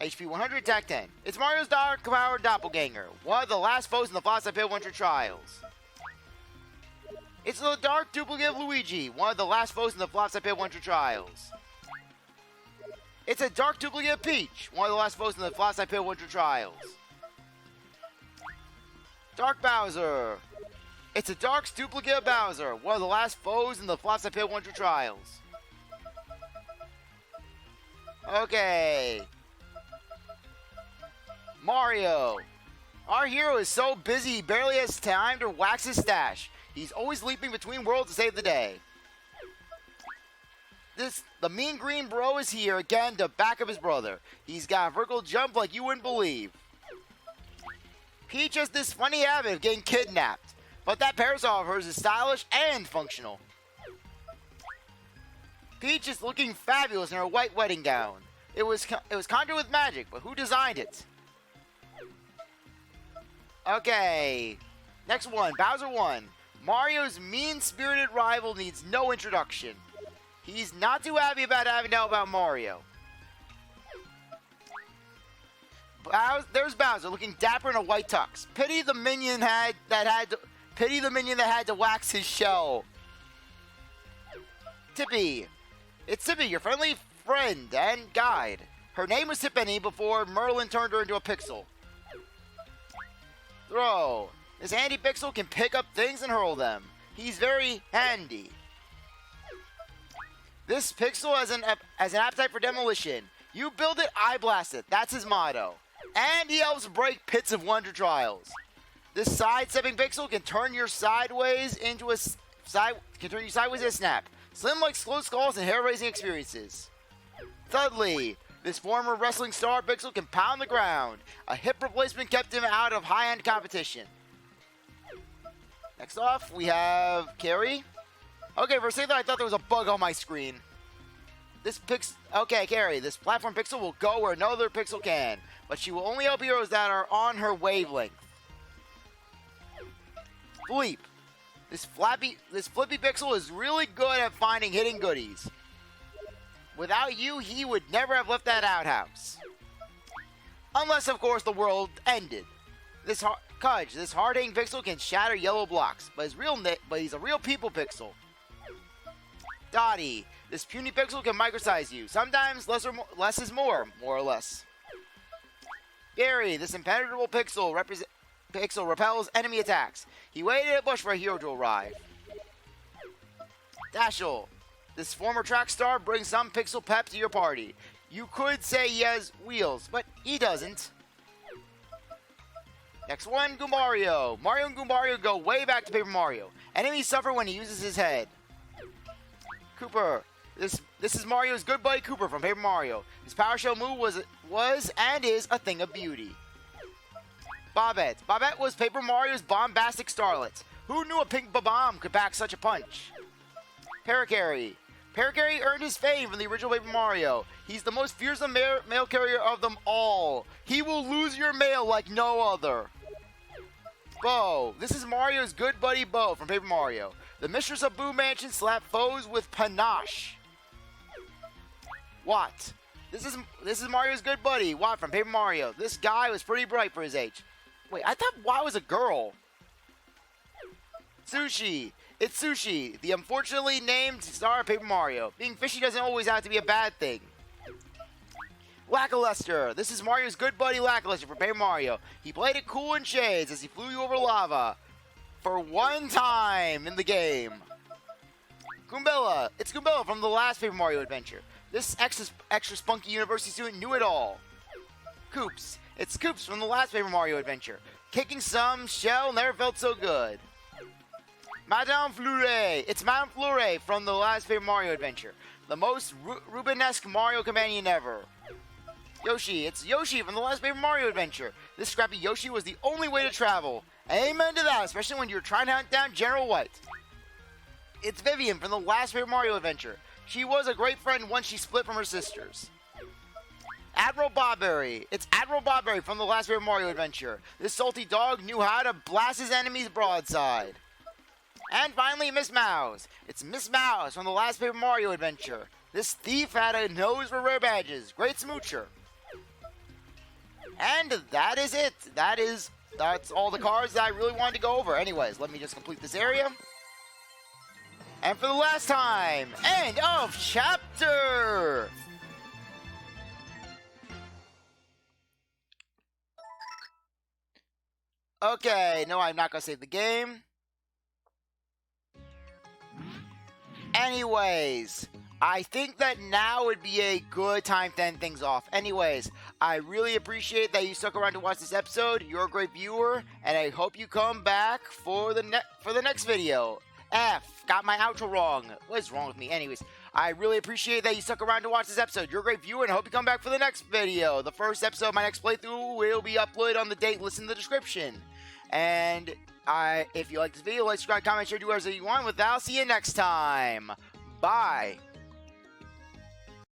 HP 100, attack 10. It's Mario's dark-powered doppelganger, one of the last foes in the Flopside Pit Winter Trials. It's the dark duplicate of Luigi, one of the last foes in the Flopside Pit Winter Trials. It's a dark duplicate of Peach, one of the last foes in the Flopside Pit Winter Trials. Dark Bowser. It's a dark duplicate of Bowser, one of the last foes in the Flopside Pit Winter Trials. Okay. Mario. Our hero is so busy he barely has time to wax his stash. He's always leaping between worlds to save the day. The mean green bro is here again to back up his brother. He's got a vertical jump like you wouldn't believe. Peach has this funny habit of getting kidnapped, but that parasol of hers is stylish and functional. Peach is looking fabulous in her white wedding gown. It was conjured with magic, but who designed it? Okay, next one, Bowser 1. Mario's mean-spirited rival needs no introduction. He's not too happy about having to know about Mario. There's Bowser looking dapper in a white tux. Pity the minion that had to wax his shell. Tippi. It's Tippi, your friendly friend and guide. Her name was Tippenny before Merlin turned her into a pixel. Throw. This handy pixel can pick up things and hurl them. He's very handy. This pixel has an appetite for demolition. You build it, I blast it. That's his motto. And he helps break pits of wonder trials. This sidestepping pixel can turn you sideways into a snap. Slim like slow skulls and hair-raising experiences. Thudley. This former wrestling star pixel can pound the ground. A hip replacement kept him out of high-end competition. Next off, we have Carrie. Okay, for a second I thought there was a bug on my screen. Okay, Carrie, this platform pixel will go where no other pixel can, but she will only help heroes that are on her wavelength. Bleep. This flippy pixel is really good at finding hidden goodies. Without you, he would never have left that outhouse. Unless, of course, the world ended. This hard-hitting pixel can shatter yellow blocks, but he's a real people pixel. Dottie. This puny pixel can microsize you. Sometimes less is more or less. Gary. This impenetrable pixel repels enemy attacks. He waited in a bush for a hero to arrive. Dashel. This former track star brings some pixel pep to your party. You could say he has wheels, but he doesn't. Next one, Goombario. Mario and Goombario go way back to Paper Mario. Enemies suffer when he uses his head. Cooper. This is Mario's good buddy Cooper from Paper Mario. His Power Shell move was and is a thing of beauty. Bobbette. Bobbette was Paper Mario's bombastic starlet. Who knew a pink bomb could pack such a punch? Parakarry. Parakarry earned his fame from the original Paper Mario. He's the most fearsome mail carrier of them all. He will lose your mail like no other. Bo. This is Mario's good buddy Bo from Paper Mario. The mistress of Boo Mansion slapped foes with panache. Watt. This is Mario's good buddy, Watt from Paper Mario. This guy was pretty bright for his age. Wait, I thought Watt was a girl. Sushi. It's Sushi, the unfortunately named star of Paper Mario. Being fishy doesn't always have to be a bad thing. Lackluster. This is Mario's good buddy Lackluster from Paper Mario. He played it cool in shades as he flew you over lava. For one time in the game. Goombella. It's Goombella from the last Paper Mario adventure. This extra spunky university student knew it all. Koops. It's Koops from the last Paper Mario adventure. Kicking some shell never felt so good. Madame Fleury. It's Madame Fleury from the last Paper Mario adventure. The most Rubenesque Mario companion ever. Yoshi. It's Yoshi from the last Paper Mario adventure. This scrappy Yoshi was the only way to travel. Amen to that, especially when you're trying to hunt down General White. It's Vivian from the last Paper Mario adventure. She was a great friend once she split from her sisters. Admiral Bobberry. It's Admiral Bobberry from the last Paper Mario adventure. This salty dog knew how to blast his enemies broadside. And finally, Miss Mouse. It's Miss Mouse from the last Paper Mario adventure. This thief had a nose for rare badges. Great smoocher. And that is it. That's all the cards that I really wanted to go over. Anyways, let me just complete this area. And for the last time, end of chapter! Okay, no, I'm not gonna save the game. Anyways, I think that now would be a good time to end things off. Anyways, I really appreciate that you stuck around to watch this episode. You're a great viewer, and I hope you come back for the next video. Got my outro wrong. What is wrong with me? Anyways, I really appreciate that you stuck around to watch this episode. You're a great viewer, and I hope you come back for the next video. The first episode of my next playthrough will be uploaded on the date listed in the description. And if you like this video, like, subscribe, comment, share, do whatever you want with that. I'll see you next time. Bye.